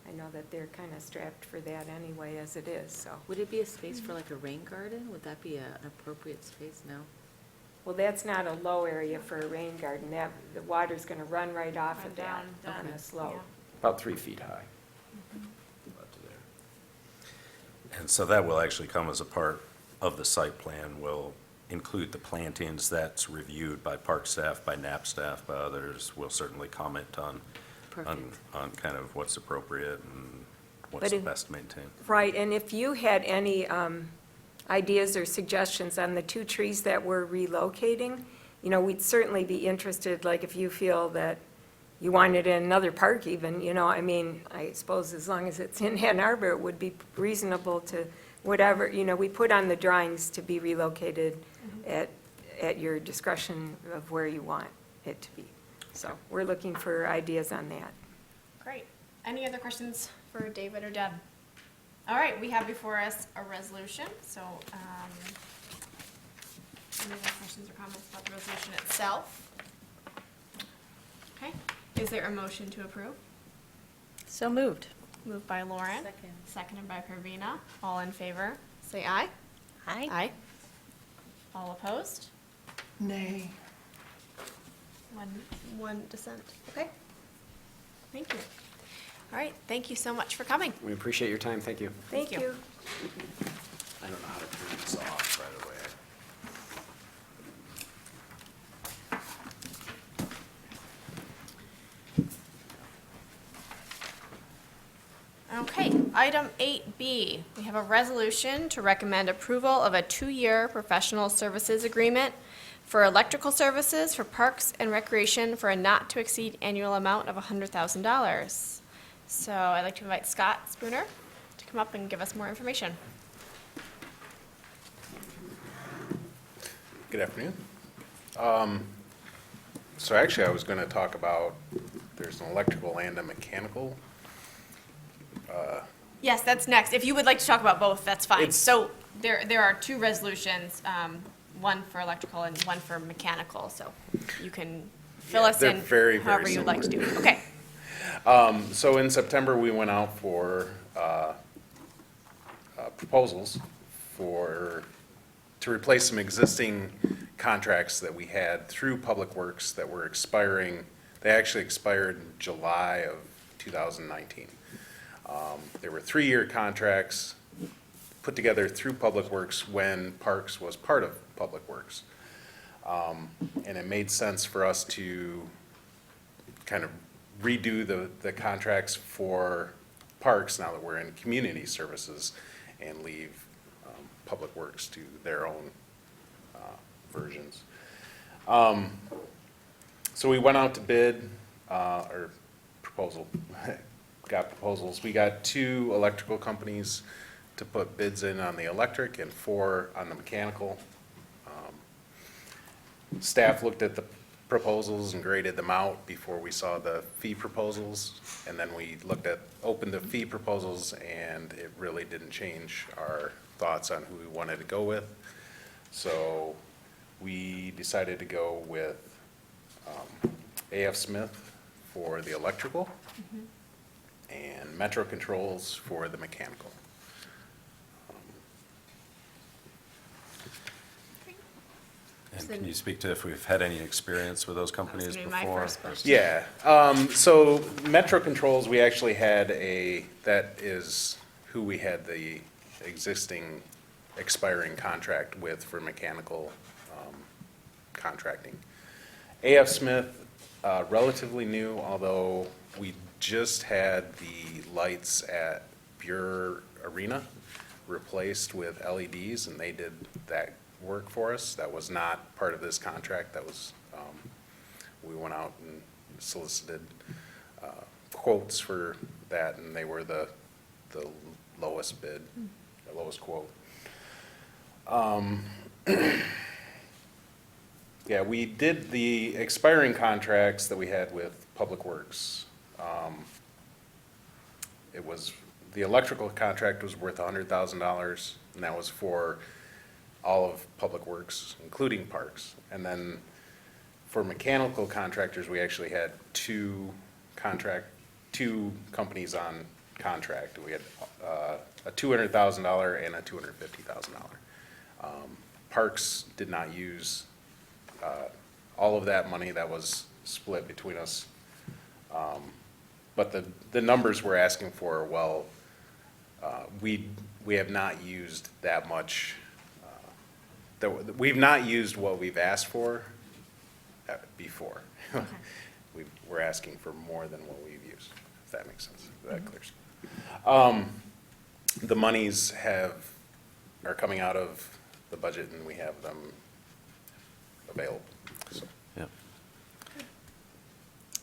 I know that they're kind of strapped for that anyway as it is, so. Would it be a space for like a rain garden? Would that be an appropriate space? No? Well, that's not a low area for a rain garden. That, the water's going to run right off of that, on the slope. About 3 feet high. About to there. And so that will actually come as a part of the site plan, will include the plantings that's reviewed by park staff, by NAP staff, by others. We'll certainly comment on Perfect. kind of what's appropriate and what's But the if- best maintained. Right, and if you had any ideas or suggestions on the 2 trees that we're relocating, you know, we'd certainly be interested, like if you feel that you want it in another park even, you know, I mean, I suppose as long as it's in Ann Arbor, it would be reasonable to whatever, you know, we put on the drawings to be relocated at your discretion of where you want it to be. So we're looking for ideas on that. Great. Any other questions for David or Deb? All right, we have before us a resolution, so, any other questions or comments about the resolution itself? Okay, is there a motion to approve? So moved. Moved by Lauren. Second. Seconded by Pravina. All in favor, say aye. Aye. Aye. All opposed? Nay. One dissent. Okay. Thank you. All right, thank you so much for coming. We appreciate your time, thank you. Thank Thank you. you. I don't know how to turn this off, by the way. Okay, item 8B, we have a resolution to recommend approval of a 2-year professional services agreement for electrical services for Parks and Recreation for a not-to-exceed annual amount of $100,000. So I'd like to invite Scott Spooner to come up and give us more information. Good afternoon. So actually, I was going to talk about, there's an electrical and a mechanical. Yes, that's next. If you would like to talk about both, that's fine. It's- So there are 2 resolutions, one for electrical and one for mechanical, so you can fill Yeah, us they're in very, very however you'd like to do. Okay. So in September, we went out for proposals to replace some existing contracts that we had through Public Works that were expiring. They actually expired in July of 2019. There were 3-year contracts put together through Public Works when Parks was part of Public Works. And it made sense for us to kind of redo the contracts for Parks now that we're in community services and leave Public Works to their own versions. So we went out to bid, or proposal, got proposals. We got 2 electrical companies to put bids in on the electric and 4 on the mechanical. Staff looked at the proposals and graded them out before we saw the fee proposals. And then we opened the fee proposals, and it really didn't change our thoughts on who we wanted to go with. So we decided to go with A.F. Smith for the electrical and Metro Controls for the mechanical. And can you speak to if we've had any experience with those companies gonna before? be my first question. Yeah, so Metro Controls, we actually had that is who we had the existing expiring contract with for mechanical contracting. A.F. Smith, relatively new, although we just had the lights at Buer Arena replaced with LEDs, and they did that work for us. That was not part of this contract. That was, we went out and solicited quotes for that, and they were the lowest bid, the lowest quote. Yeah, we did the expiring contracts that we had with Public Works. It was, the electrical contract was worth $100,000, and that was for all of Public Works, including Parks. And then For mechanical contractors, we actually had two companies on contract. We had a $200,000 and a $250,000. Parks did not use all of that money. That was split between us. But the numbers we're asking for, well, we have not used that much. We've not used what we've asked for before. We're asking for more than what we've used, if that makes sense, if that clears. The monies are coming out of the budget, and we have them available. So, Yeah.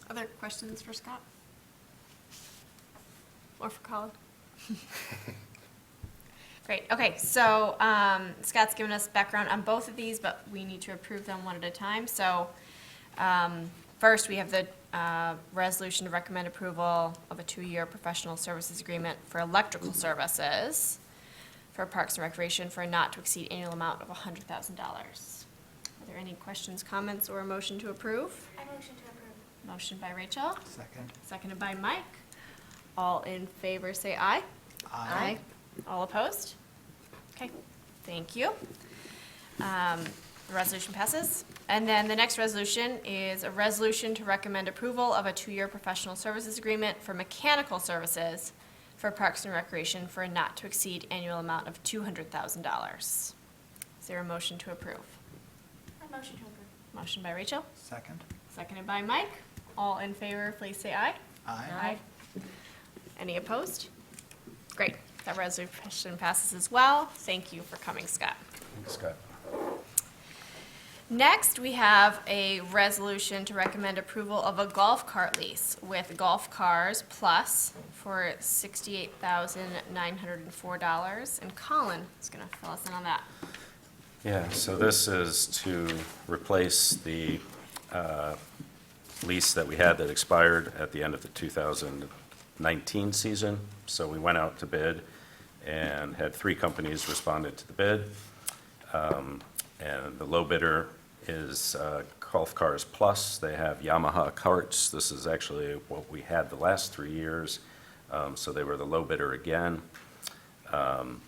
Other questions for Scott? Or for Colin? Great, okay, so Scott's given us background on both of these, but we need to approve them one at a time. So first, we have the resolution to recommend approval of a 2-year professional services agreement for electrical services for Parks and Recreation for a not-to-exceed annual amount of $100,000. Are there any questions, comments, or a motion to approve? I motion to approve. Motion by Rachel, Second. seconded by Mike. All in favor, say aye. Aye. All opposed? Okay, thank you. The resolution passes. And then the next resolution is a resolution to recommend approval of a 2-year professional services agreement for mechanical services for Parks and Recreation for a not-to-exceed annual amount of $200,000. Is there a motion to approve? I motion to approve. Motion by Rachel, Second. seconded by Mike. All in favor, please say aye. Aye. Any opposed? Great, that resolution passes as well. Thank you for coming, Scott. Thanks, Scott. Next, we have a resolution to recommend approval of a golf cart lease with Golf Cars Plus for $68,904. And Colin is going to fill us in on that. Yeah, so this is to replace the lease that we had that expired at the end of the 2019 season. So we went out to bid and had 3 companies responded to the bid. And the low bidder is Golf Cars Plus. They have Yamaha carts. This is actually what we had the last 3 years. So they were the low bidder again. And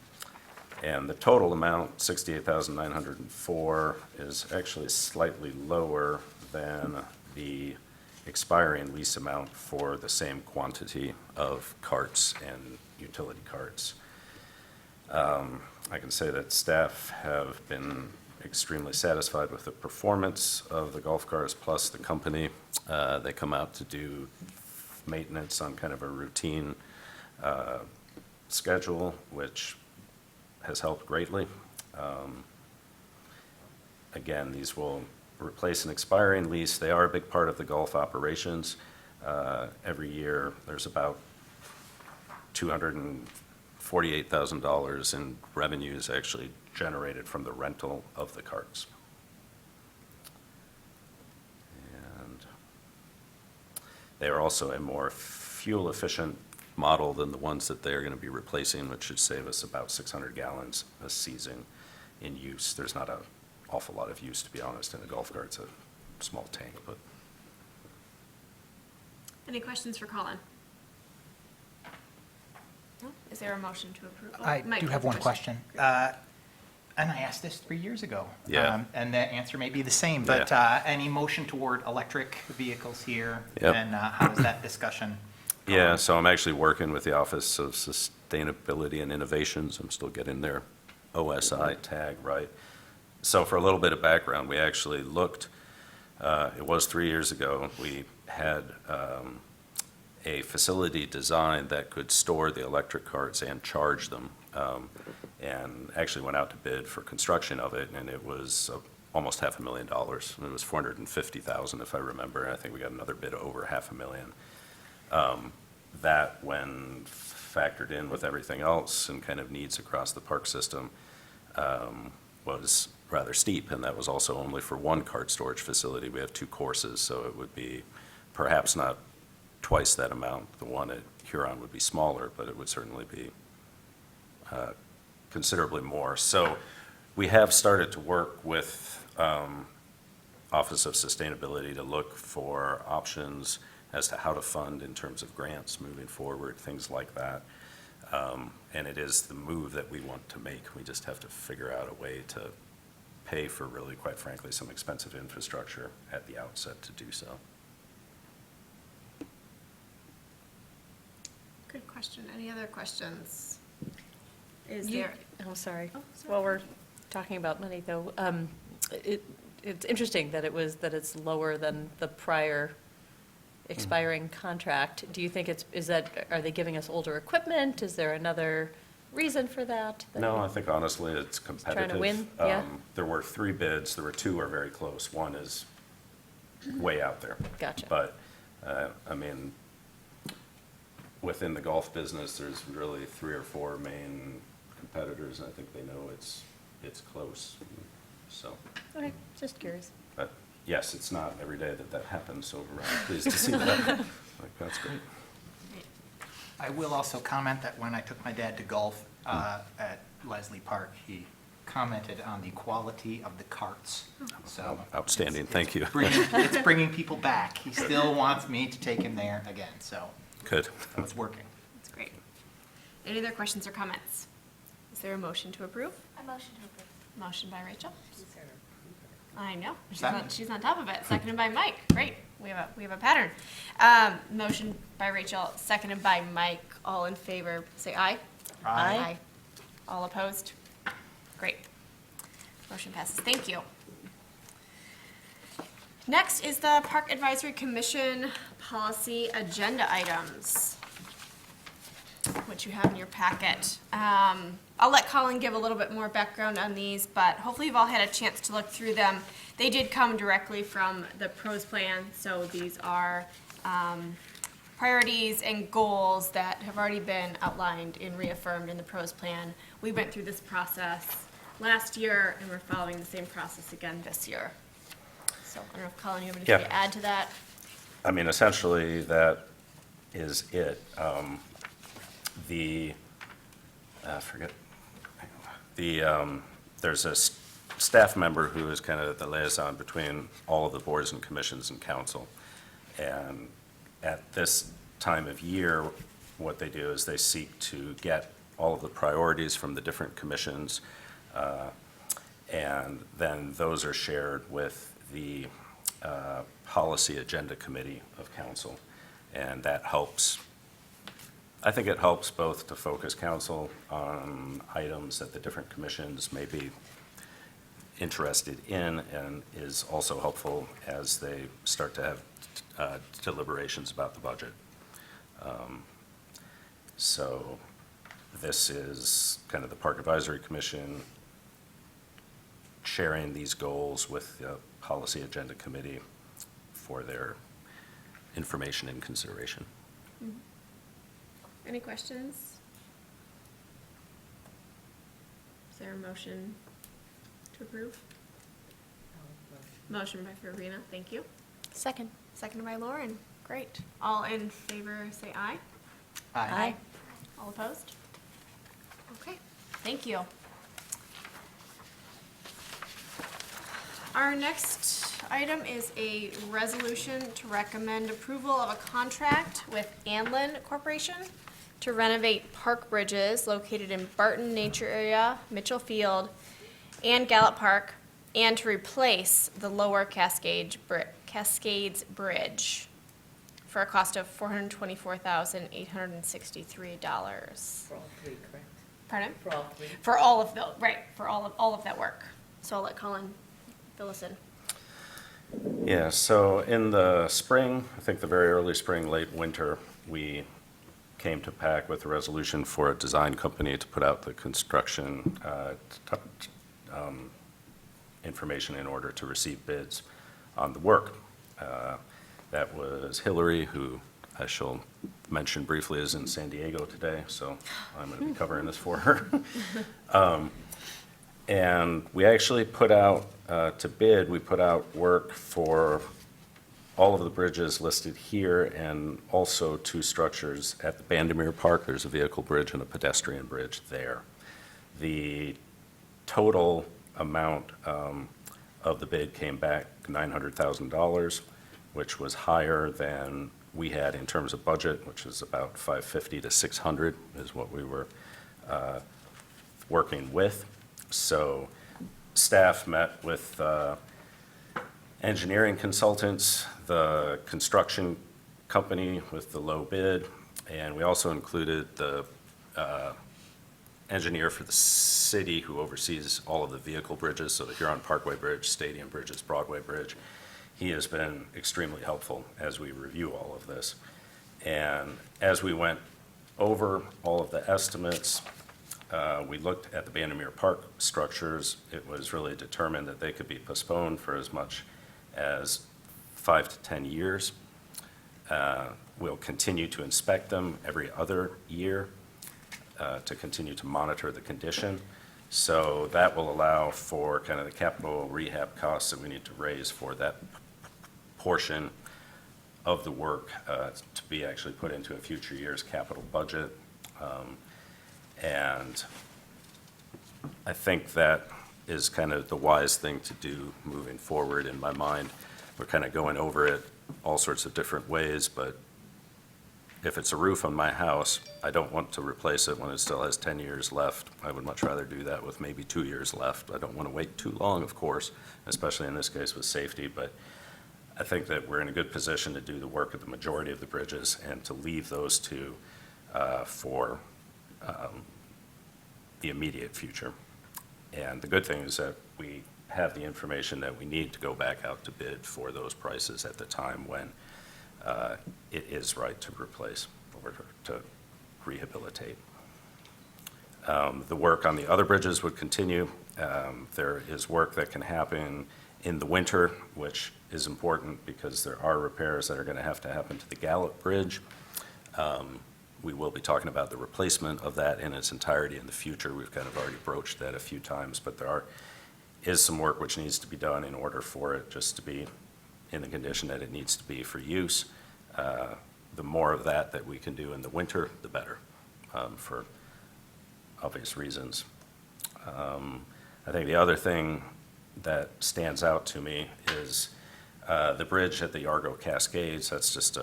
the total amount, $68,904, is actually slightly lower than the expiring lease amount for the same quantity of carts and utility carts. I can say that staff have been extremely satisfied with the performance of the Golf Cars Plus, the company. They come out to do maintenance on kind of a routine schedule, which has helped greatly. Again, these will replace an expiring lease. They are a big part of the golf operations. Every year, there's about $248,000 in revenues actually generated from the rental of the carts. And they are also a more fuel-efficient model than the ones that they're going to be replacing, which should save us about 600 gallons a season in use. There's not an awful lot of use, to be honest, in a golf cart. It's a small tank, but. Any questions for Colin? No? Is there a motion to approve? Oh, I Mike do has have a one question. And I asked this 3 years ago. Yeah. And the answer may be the same, but any motion toward electric vehicles here? Yep. And how does that discussion? Yeah, so I'm actually working with the Office of Sustainability and Innovations. I'm still getting their OSI tag right. So for a little bit of background, we actually looked, it was 3 years ago, we had a facility designed that could store the electric carts and charge them, and actually went out to bid for construction of it, and it was almost $500,000. It was $450,000 if I remember, and I think we got another bid over $500,000. That, when factored in with everything else and kind of needs across the park system, was rather steep, and that was also only for one cart storage facility. We have 2 courses, so it would be perhaps not twice that amount. The one at Huron would be smaller, but it would certainly be considerably more. So we have started to work with Office of Sustainability to look for options as to how to fund in terms of grants moving forward, things like that. And it is the move that we want to make. We just have to figure out a way to pay for really, quite frankly, some expensive infrastructure at the outset to do so. Good question. Any other questions? Is You- there? Oh, sorry. Oh, sorry. While we're talking about money, though, it's interesting that it's lower than the prior expiring contract. Do you think are they giving us older equipment? Is there another reason for that? No, I think honestly, it's competitive. win, yeah. There were 3 bids, there were 2 are very close, one is way out there. Gotcha. But, I mean, within the golf business, there's really 3 or 4 main competitors, and I think they know it's close, so. Okay, just curious. But, yes, it's not every day that happens, so we're pleased to see that. Like, that's great. I will also comment that when I took my dad to golf at Leslie Park, he commented on the quality of the carts. So Outstanding, it's thank you. It's bringing people back. He still wants me to take him there again, so Good. it's working. That's great. Any other questions or comments? Is there a motion to approve? A motion to approve. Motion by Rachel. I know, Second. she's on top of it. Seconded by Mike. Great, we have a pattern. Motion by Rachel, seconded by Mike. All in favor, say aye. Aye. All opposed? Great. Motion passes. Thank you. Next is the Park Advisory Commission policy agenda items, which you have in your packet. I'll let Colin give a little bit more background on these, but hopefully you've all had a chance to look through them. They did come directly from the PROS plan, so these are priorities and goals that have already been outlined and reaffirmed in the PROS plan. We went through this process last year, and we're following the same process again this year. So I don't know if, Colin, you have anything Yeah. to add to that? I mean, essentially, that is it. There's a staff member who is kind of the liaison between all of the boards and commissions and council. And at this time of year, what they do is they seek to get all of the priorities from the different commissions, and then those are shared with the Policy Agenda Committee of Council. And that helps, I think it helps both to focus council on items that the different commissions may be interested in, and is also helpful as they start to have deliberations about the budget. So this is kind of the Park Advisory Commission sharing these goals with the Policy Agenda Committee for their information and consideration. Any questions? Is there a motion to approve? Motion by Farina, thank you. Second. Seconded by Lauren, great. All in favor, say aye. Aye. All opposed? Okay, thank you. Our next item is a resolution to recommend approval of a contract with Anlin Corporation to renovate park bridges located in Barton Nature Area, Mitchell Field, and Gallup Park, and to replace the Lower Cascades Bridge for a cost of $424,863. For all 3, correct? Pardon? For all 3? For all of the, right, for all of that work. So I'll let Colin fill us in. Yeah, so in the spring, I think the very early spring, late winter, we came to PAC with a resolution for a design company to put out the construction information in order to receive bids on the work. That was Hillary, who I shall mention briefly is in San Diego today, so I'm going to be covering this for her. And we actually put out, to bid, we put out work for all of the bridges listed here, and also 2 structures at the Bandemere Park. There's a vehicle bridge and a pedestrian bridge there. The total amount of the bid came back $900,000, which was higher than we had in terms of budget, which is about 550 to 600 is what we were working with. So staff met with engineering consultants, the construction company with the low bid, and we also included the engineer for the city who oversees all of the vehicle bridges, so the Huron Parkway Bridge, Stadium Bridges, Broadway Bridge. He has been extremely helpful as we review all of this. And as we went over all of the estimates, we looked at the Vandermeer Park structures. It was really determined that they could be postponed for as much as 5 to 10 years. We'll continue to inspect them every other year to continue to monitor the condition. So that will allow for kind of the capital rehab costs that we need to raise for that portion of the work to be actually put into a future year's capital budget. And I think that is kind of the wise thing to do moving forward in my mind. We're kind of going over it all sorts of different ways, but if it's a roof on my house, I don't want to replace it when it still has 10 years left. I would much rather do that with maybe 2 years left. I don't want to wait too long, of course, especially in this case with safety, but I think that we're in a good position to do the work of the majority of the bridges and to leave those two for the immediate future. And the good thing is that we have the information that we need to go back out to bid for those prices at the time when it is right to replace or to rehabilitate. The work on the other bridges would continue. There is work that can happen in the winter, which is important because there are repairs that are going to happen to the Gallup Bridge. We will be talking about the replacement of that in its entirety in the future. We've kind of already broached that a few times, but there is some work which needs to be done in order for it just to be in the condition that it needs to be for use. The more of that we can do in the winter, the better, for obvious reasons. I think the other thing that stands out to me is the bridge at the Argo Cascades. That's just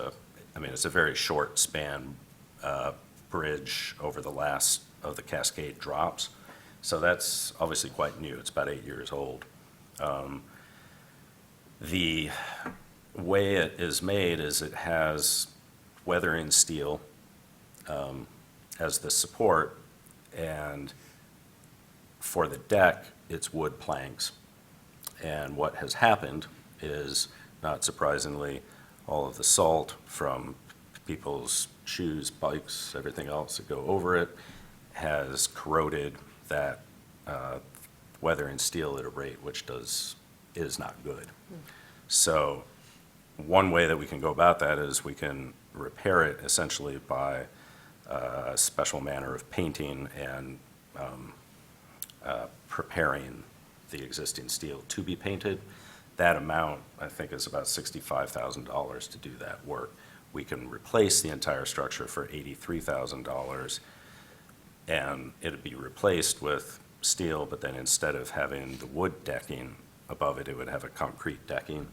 it's a very short span bridge over the last of the Cascade drops. So that's obviously quite new. It's about 8 years old. The way it is made is it has weathering steel as the support, and for the deck, it's wood planks. And what has happened is, not surprisingly, all of the salt from people's shoes, bikes, everything else that go over it has corroded that weathering steel at a rate which is not good. So one way that we can go about that is we can repair it essentially by a special manner of painting and preparing the existing steel to be painted. That amount, I think, is about $65,000 to do that work. We can replace the entire structure for $83,000, and it'd be replaced with steel, but then instead of having the wood decking above it, it would have a concrete decking,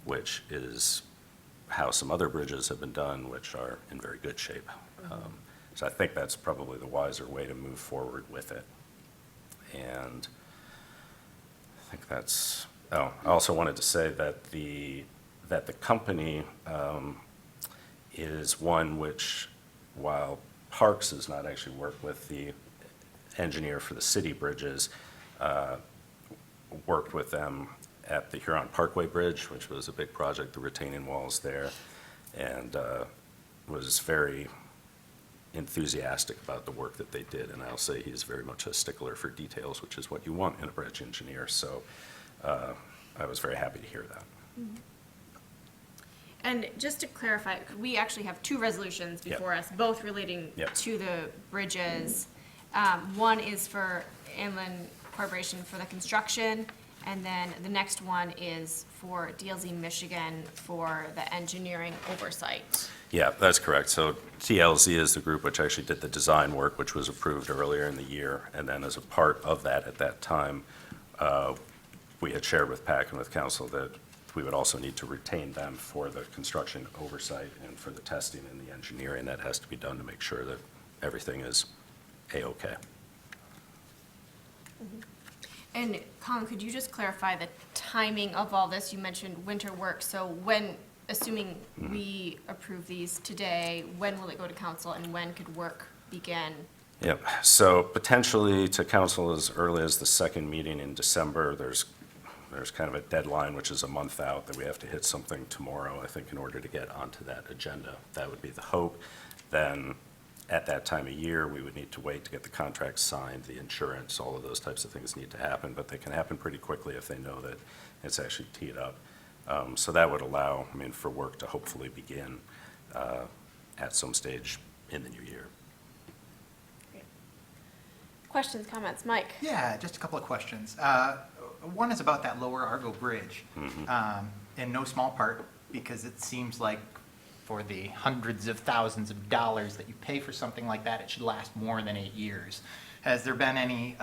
which is how some other bridges have been done, which are in very good shape. So I think that's probably the wiser way to move forward with it. And I think that's, I also wanted to say that the company is one which, while Parks does not actually work with the engineer for the city bridges, worked with them at the Huron Parkway Bridge, which was a big project, the retaining walls there, and was very enthusiastic about the work that they did. And I'll say he's very much a stickler for details, which is what you want in a bridge engineer. So I was very happy to hear that. And just to clarify, we actually have two resolutions before us, both relating to the bridges. One is for Inland Corporation for the construction, and then the next one is for DLZ Michigan for the engineering oversight. Yeah, that's correct. So TLZ is the group which actually did the design work, which was approved earlier in the year. And then as a part of that at that time, we had shared with PAC and with council that we would also need to retain them for the construction oversight and for the testing and the engineering that has to be done to make sure that everything is A-okay. And Colin, could you just clarify the timing of all this? You mentioned winter work, so when, assuming we approve these today, when will it go to council and when could work begin? Yep, so potentially to council as early as the second meeting in December. There's kind of a deadline, which is a month out, that we have to hit something tomorrow, I think, in order to get onto that agenda. That would be the hope. Then, at that time of year, we would need to wait to get the contract signed, the insurance, all of those types of things need to happen, but they can happen pretty quickly if they know that it's actually teed up. So that would allow, I mean, for work to hopefully begin at some stage in the new year. Questions, comments? Mike? Yeah, just a couple of questions. One is about that Lower Argo Bridge, in no small part because it seems like for the hundreds of thousands of dollars that you pay for something like that, it should last more than 8 years. Has there been any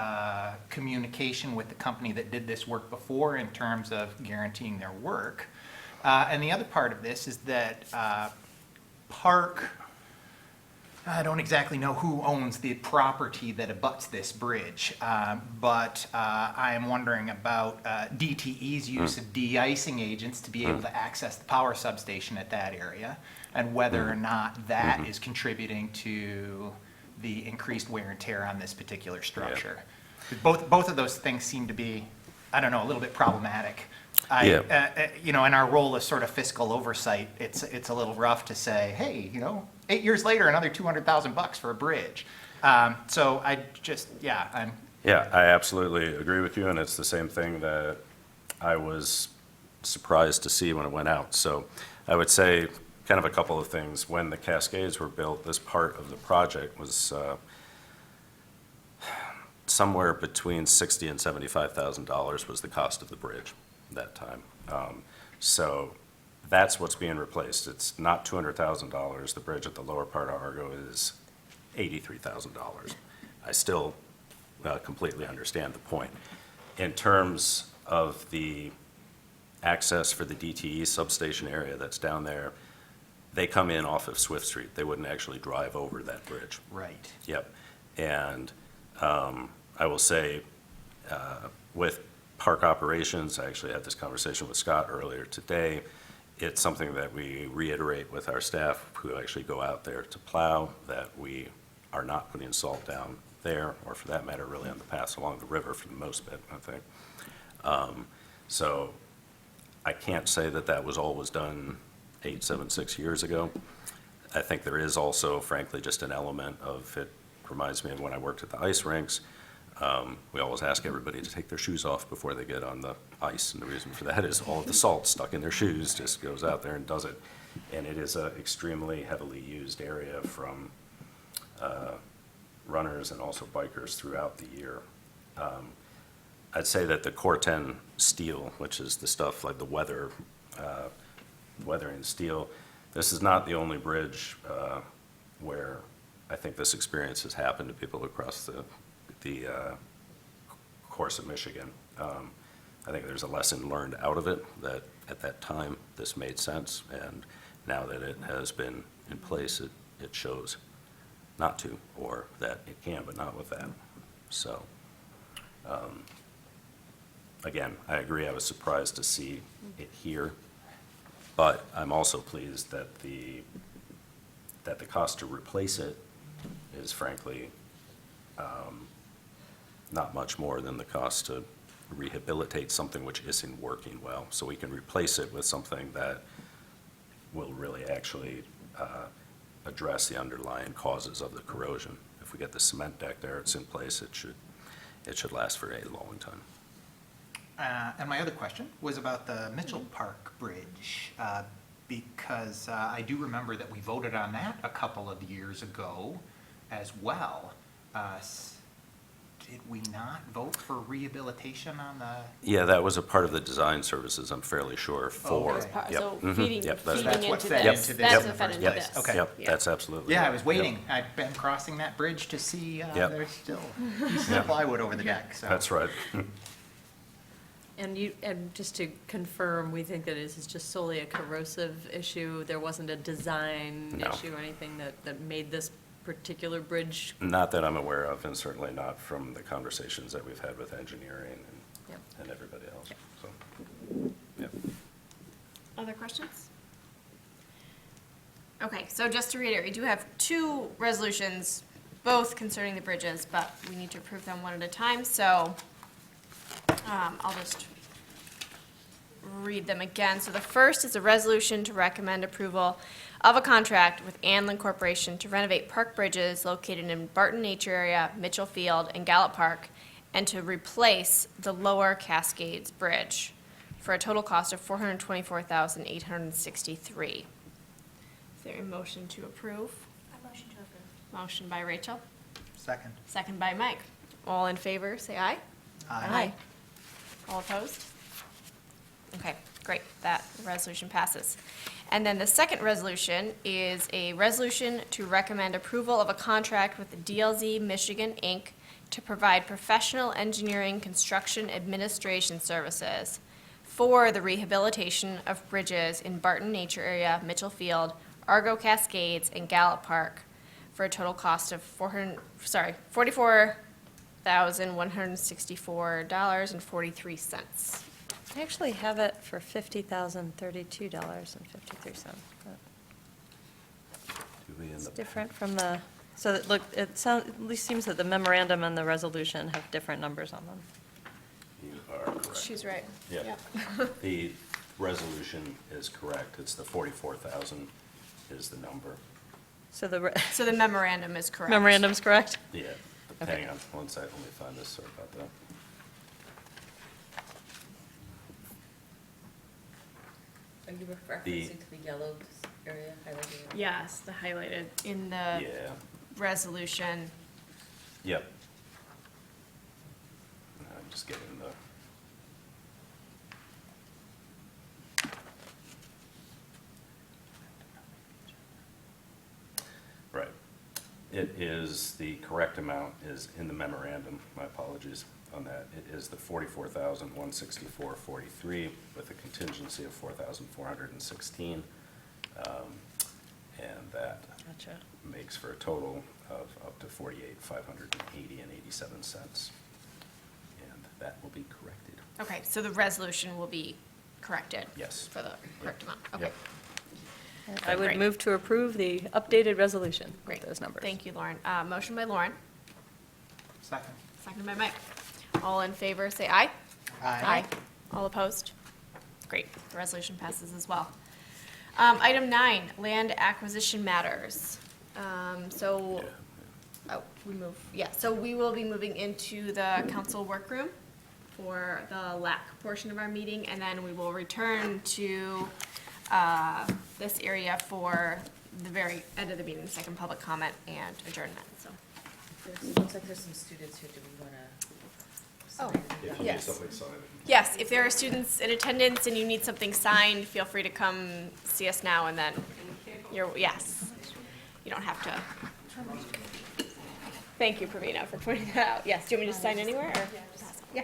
communication with the company that did this work before in terms of guaranteeing their work? And the other part of this is that Park, I don't exactly know who owns the property that abuts this bridge, but I am wondering about DTE's use of de-icing agents to be able to access the power substation at that area, and whether or not that is contributing to the increased wear and tear on this particular structure. Both of those things seem to be, I don't know, a little bit problematic. You know, in our role as sort of fiscal oversight, it's a little rough to say, hey, you know, 8 years later, another $200,000 for a bridge. So I just, I'm. Yeah, I absolutely agree with you, and it's the same thing that I was surprised to see when it went out. So I would say kind of a couple of things. When the Cascades were built, this part of the project was somewhere between $60,000 and $75,000 was the cost of the bridge that time. So that's what's being replaced. It's not $200,000. The bridge at the lower part of Argo is $83,000. I still completely understand the point. In terms of the access for the DTE substation area that's down there, they come in off of Swift Street. They wouldn't actually drive over that bridge. Right. Yep. And I will say, with Park operations, I actually had this conversation with Scott earlier today. It's something that we reiterate with our staff who actually go out there to plow, that we are not putting salt down there, or for that matter, really on the paths along the river for the most bit, I think. So I can't say that that was always done 6 years ago. I think there is also, frankly, just an element of, it reminds me of when I worked at the ice rinks. We always ask everybody to take their shoes off before they get on the ice, and the reason for that is all of the salt stuck in their shoes just goes out there and does it. And it is an extremely heavily used area from runners and also bikers throughout the year. I'd say that the Corten steel, which is the stuff like the weathering steel, this is not the only bridge where I think this experience has happened to people across the course of Michigan. I think there's a lesson learned out of it, that at that time this made sense, and now that it has been in place, it shows not to, or that it can, but not with that. So, again, I agree, I was surprised to see it here, but I'm also pleased that the cost to replace it is frankly not much more than the cost to rehabilitate something which isn't working well. So we can replace it with something that will really actually address the underlying causes of the corrosion. If we get the cement deck there, it's in place, it should last for a long time. And my other question was about the Mitchell Park Bridge, because I do remember that we voted on that a couple of years ago as well. Did we not vote for rehabilitation on the? Yeah, that was a part of the design services, I'm fairly sure, for. Okay. Yep. So Mhm. feeding Yep, that's feeding right. what's into fed this. into this That's in what the fed first into place. this. Okay. Yep, Yeah. that's absolutely. Yeah, I right. was Yep. waiting. I'd been crossing that bridge to see Yep. there's still pieces of plywood over the deck, so. That's right. And just to confirm, we think that this is just solely a corrosive issue? There wasn't a design No. issue or anything that made this particular bridge? Not that I'm aware of, and certainly not from the conversations that we've had with engineering Yep. and everybody else, so, yeah. Other questions? Okay, so just to reiterate, we do have two resolutions, both concerning the bridges, but we need to approve them one at a time, so I'll just read them again. So the first is a resolution to recommend approval of a contract with Anlin Corporation to renovate park bridges located in Barton Nature Area, Mitchell Field, and Gallup Park, and to replace the Lower Cascades Bridge for a total cost of $424,863. Is there a motion to approve? A motion to approve. Motion by Rachel, Second. second by Mike. All in favor, say aye. All opposed? Okay, great, that resolution passes. And then the second resolution is a resolution to recommend approval of a contract with the DLZ Michigan, Inc. to provide professional engineering construction administration services for the rehabilitation of bridges in Barton Nature Area, Mitchell Field, Argo Cascades, and Gallup Park for a total cost of $44,164.43. I actually have it for $50,032.53. It's different from the, so that, look, it sounds, at least seems that the memorandum and the resolution have different numbers on them. You are correct. She's right. Yeah. The resolution is correct. It's the 44,000 is the number. So the So the memorandum is correct. memorandum's correct? Yeah. Okay. Hang on one second, let me find this, sorry about that. Are you The- referencing to the yellow area highlighted? Yes, the highlighted in the Yeah, resolution. yep. I'm just getting the. Right. It is, the correct amount is in the memorandum, my apologies on that. It is the 44,164.43 with a contingency of 4,416. And that Gotcha. makes for a total of up to 48,580 and 87 cents. And that will be corrected. Okay, so the resolution will be corrected? Yes. For the correct amount, okay. Yep. I would Great. move to approve the updated resolution Great. with those numbers. Thank you, Lauren. Motion by Lauren, Second. second by Mike. All in favor, say aye. All opposed? Great, the resolution passes as well. Item 9, land acquisition matters. So, oh, so we will be moving into the council workroom for the LAC portion of our meeting, and then we will return to this area for the very end of the meeting, second public comment and adjournment, so. Looks like there's some students here, do we want to? Oh, If you yes. need something signed. Yes, if there are students in attendance and you need something signed, feel free to come see us now and then. Yes. You don't have to. Thank you, Pravina, for pointing that out. Yes, do you want me to sign anywhere or? Yeah.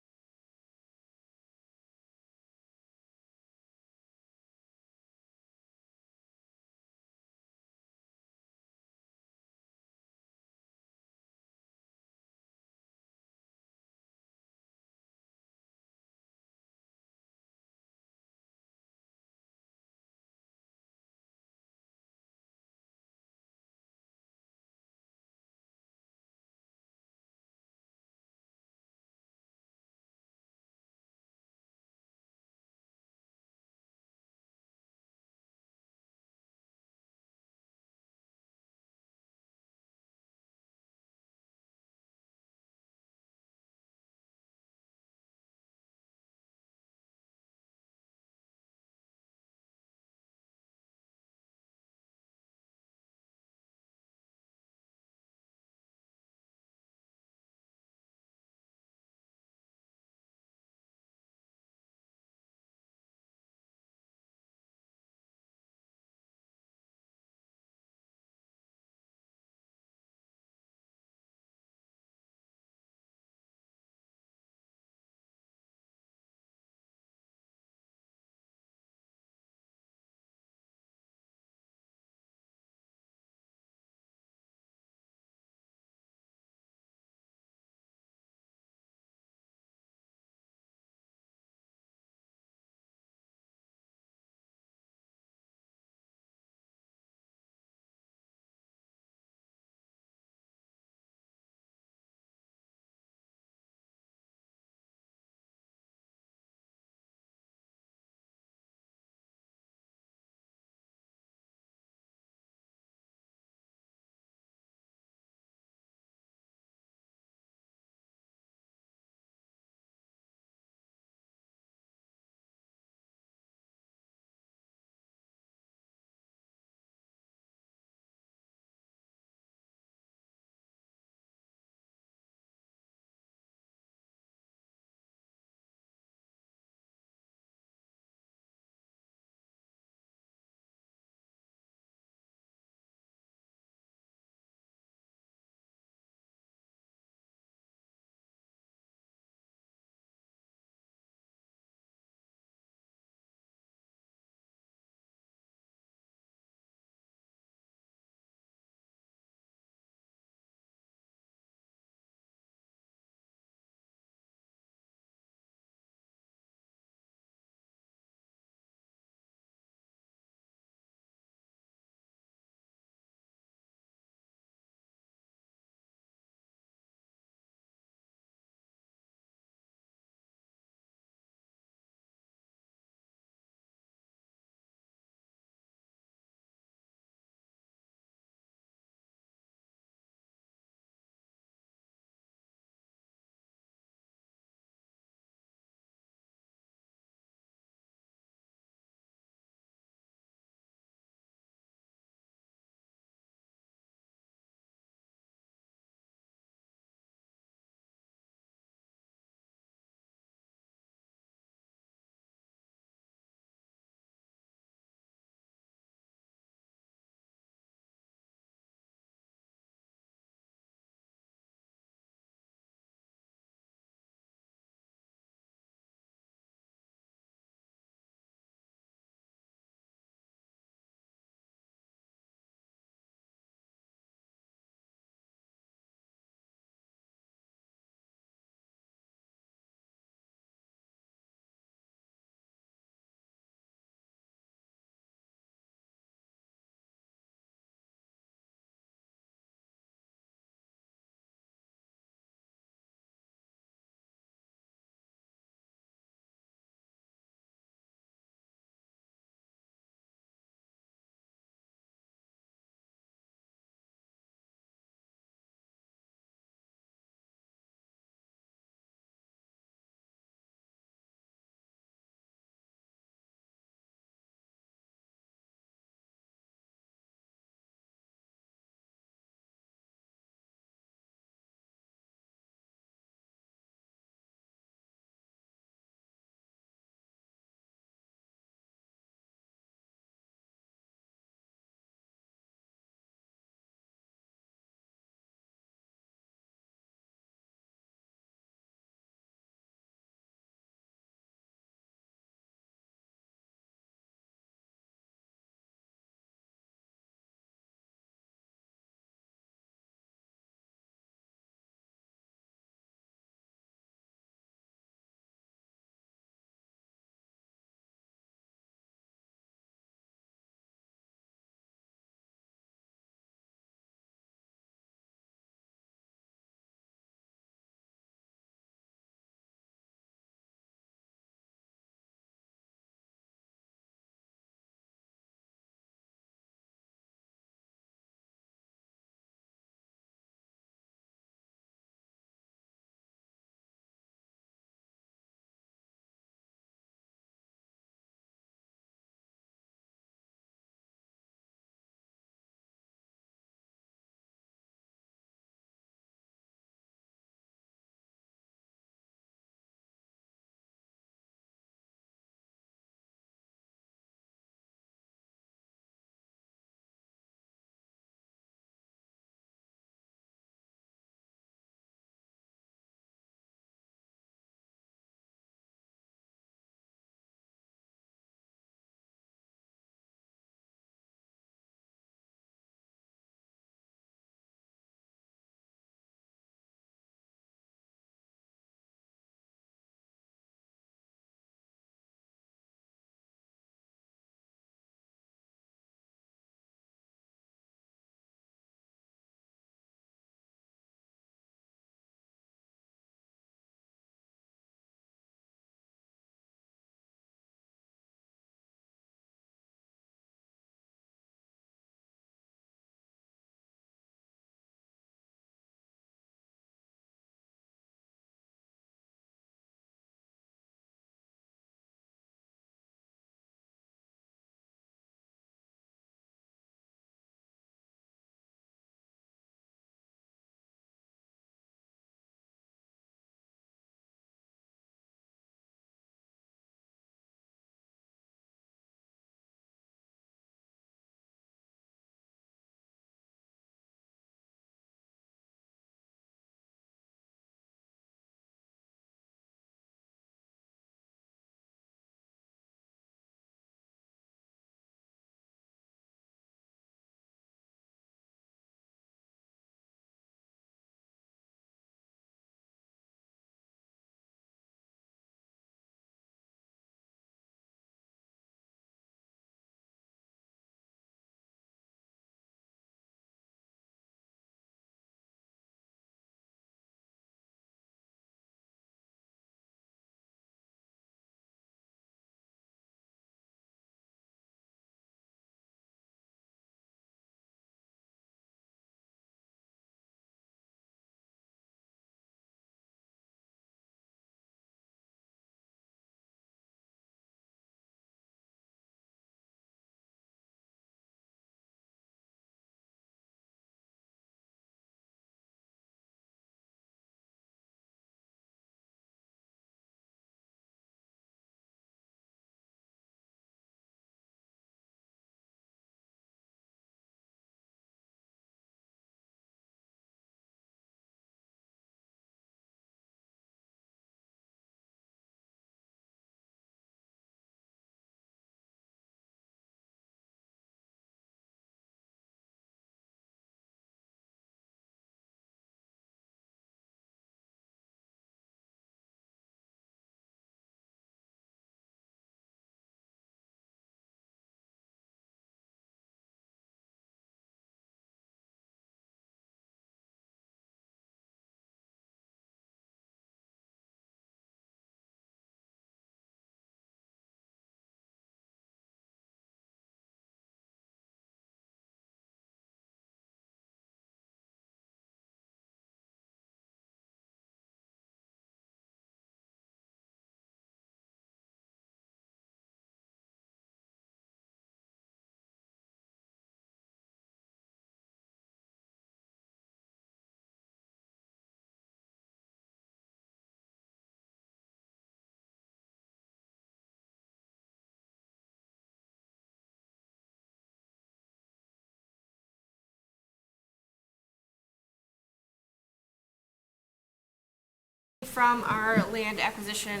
from our land acquisition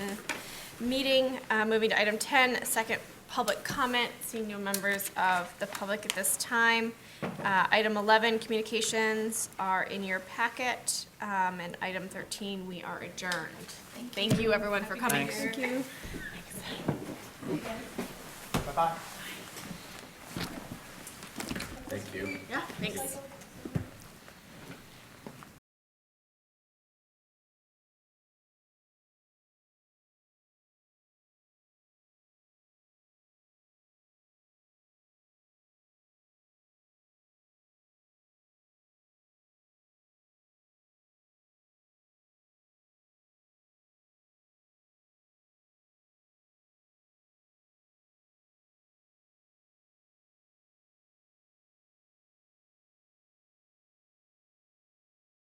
meeting. Moving to item 10, second public comment, seeing no members of the public at this time. Item 11, communications are in your packet, and item 13, we are adjourned. Thank you, everyone, for coming. Thanks. Thank you. Bye-bye. Thank you. Yeah, thanks.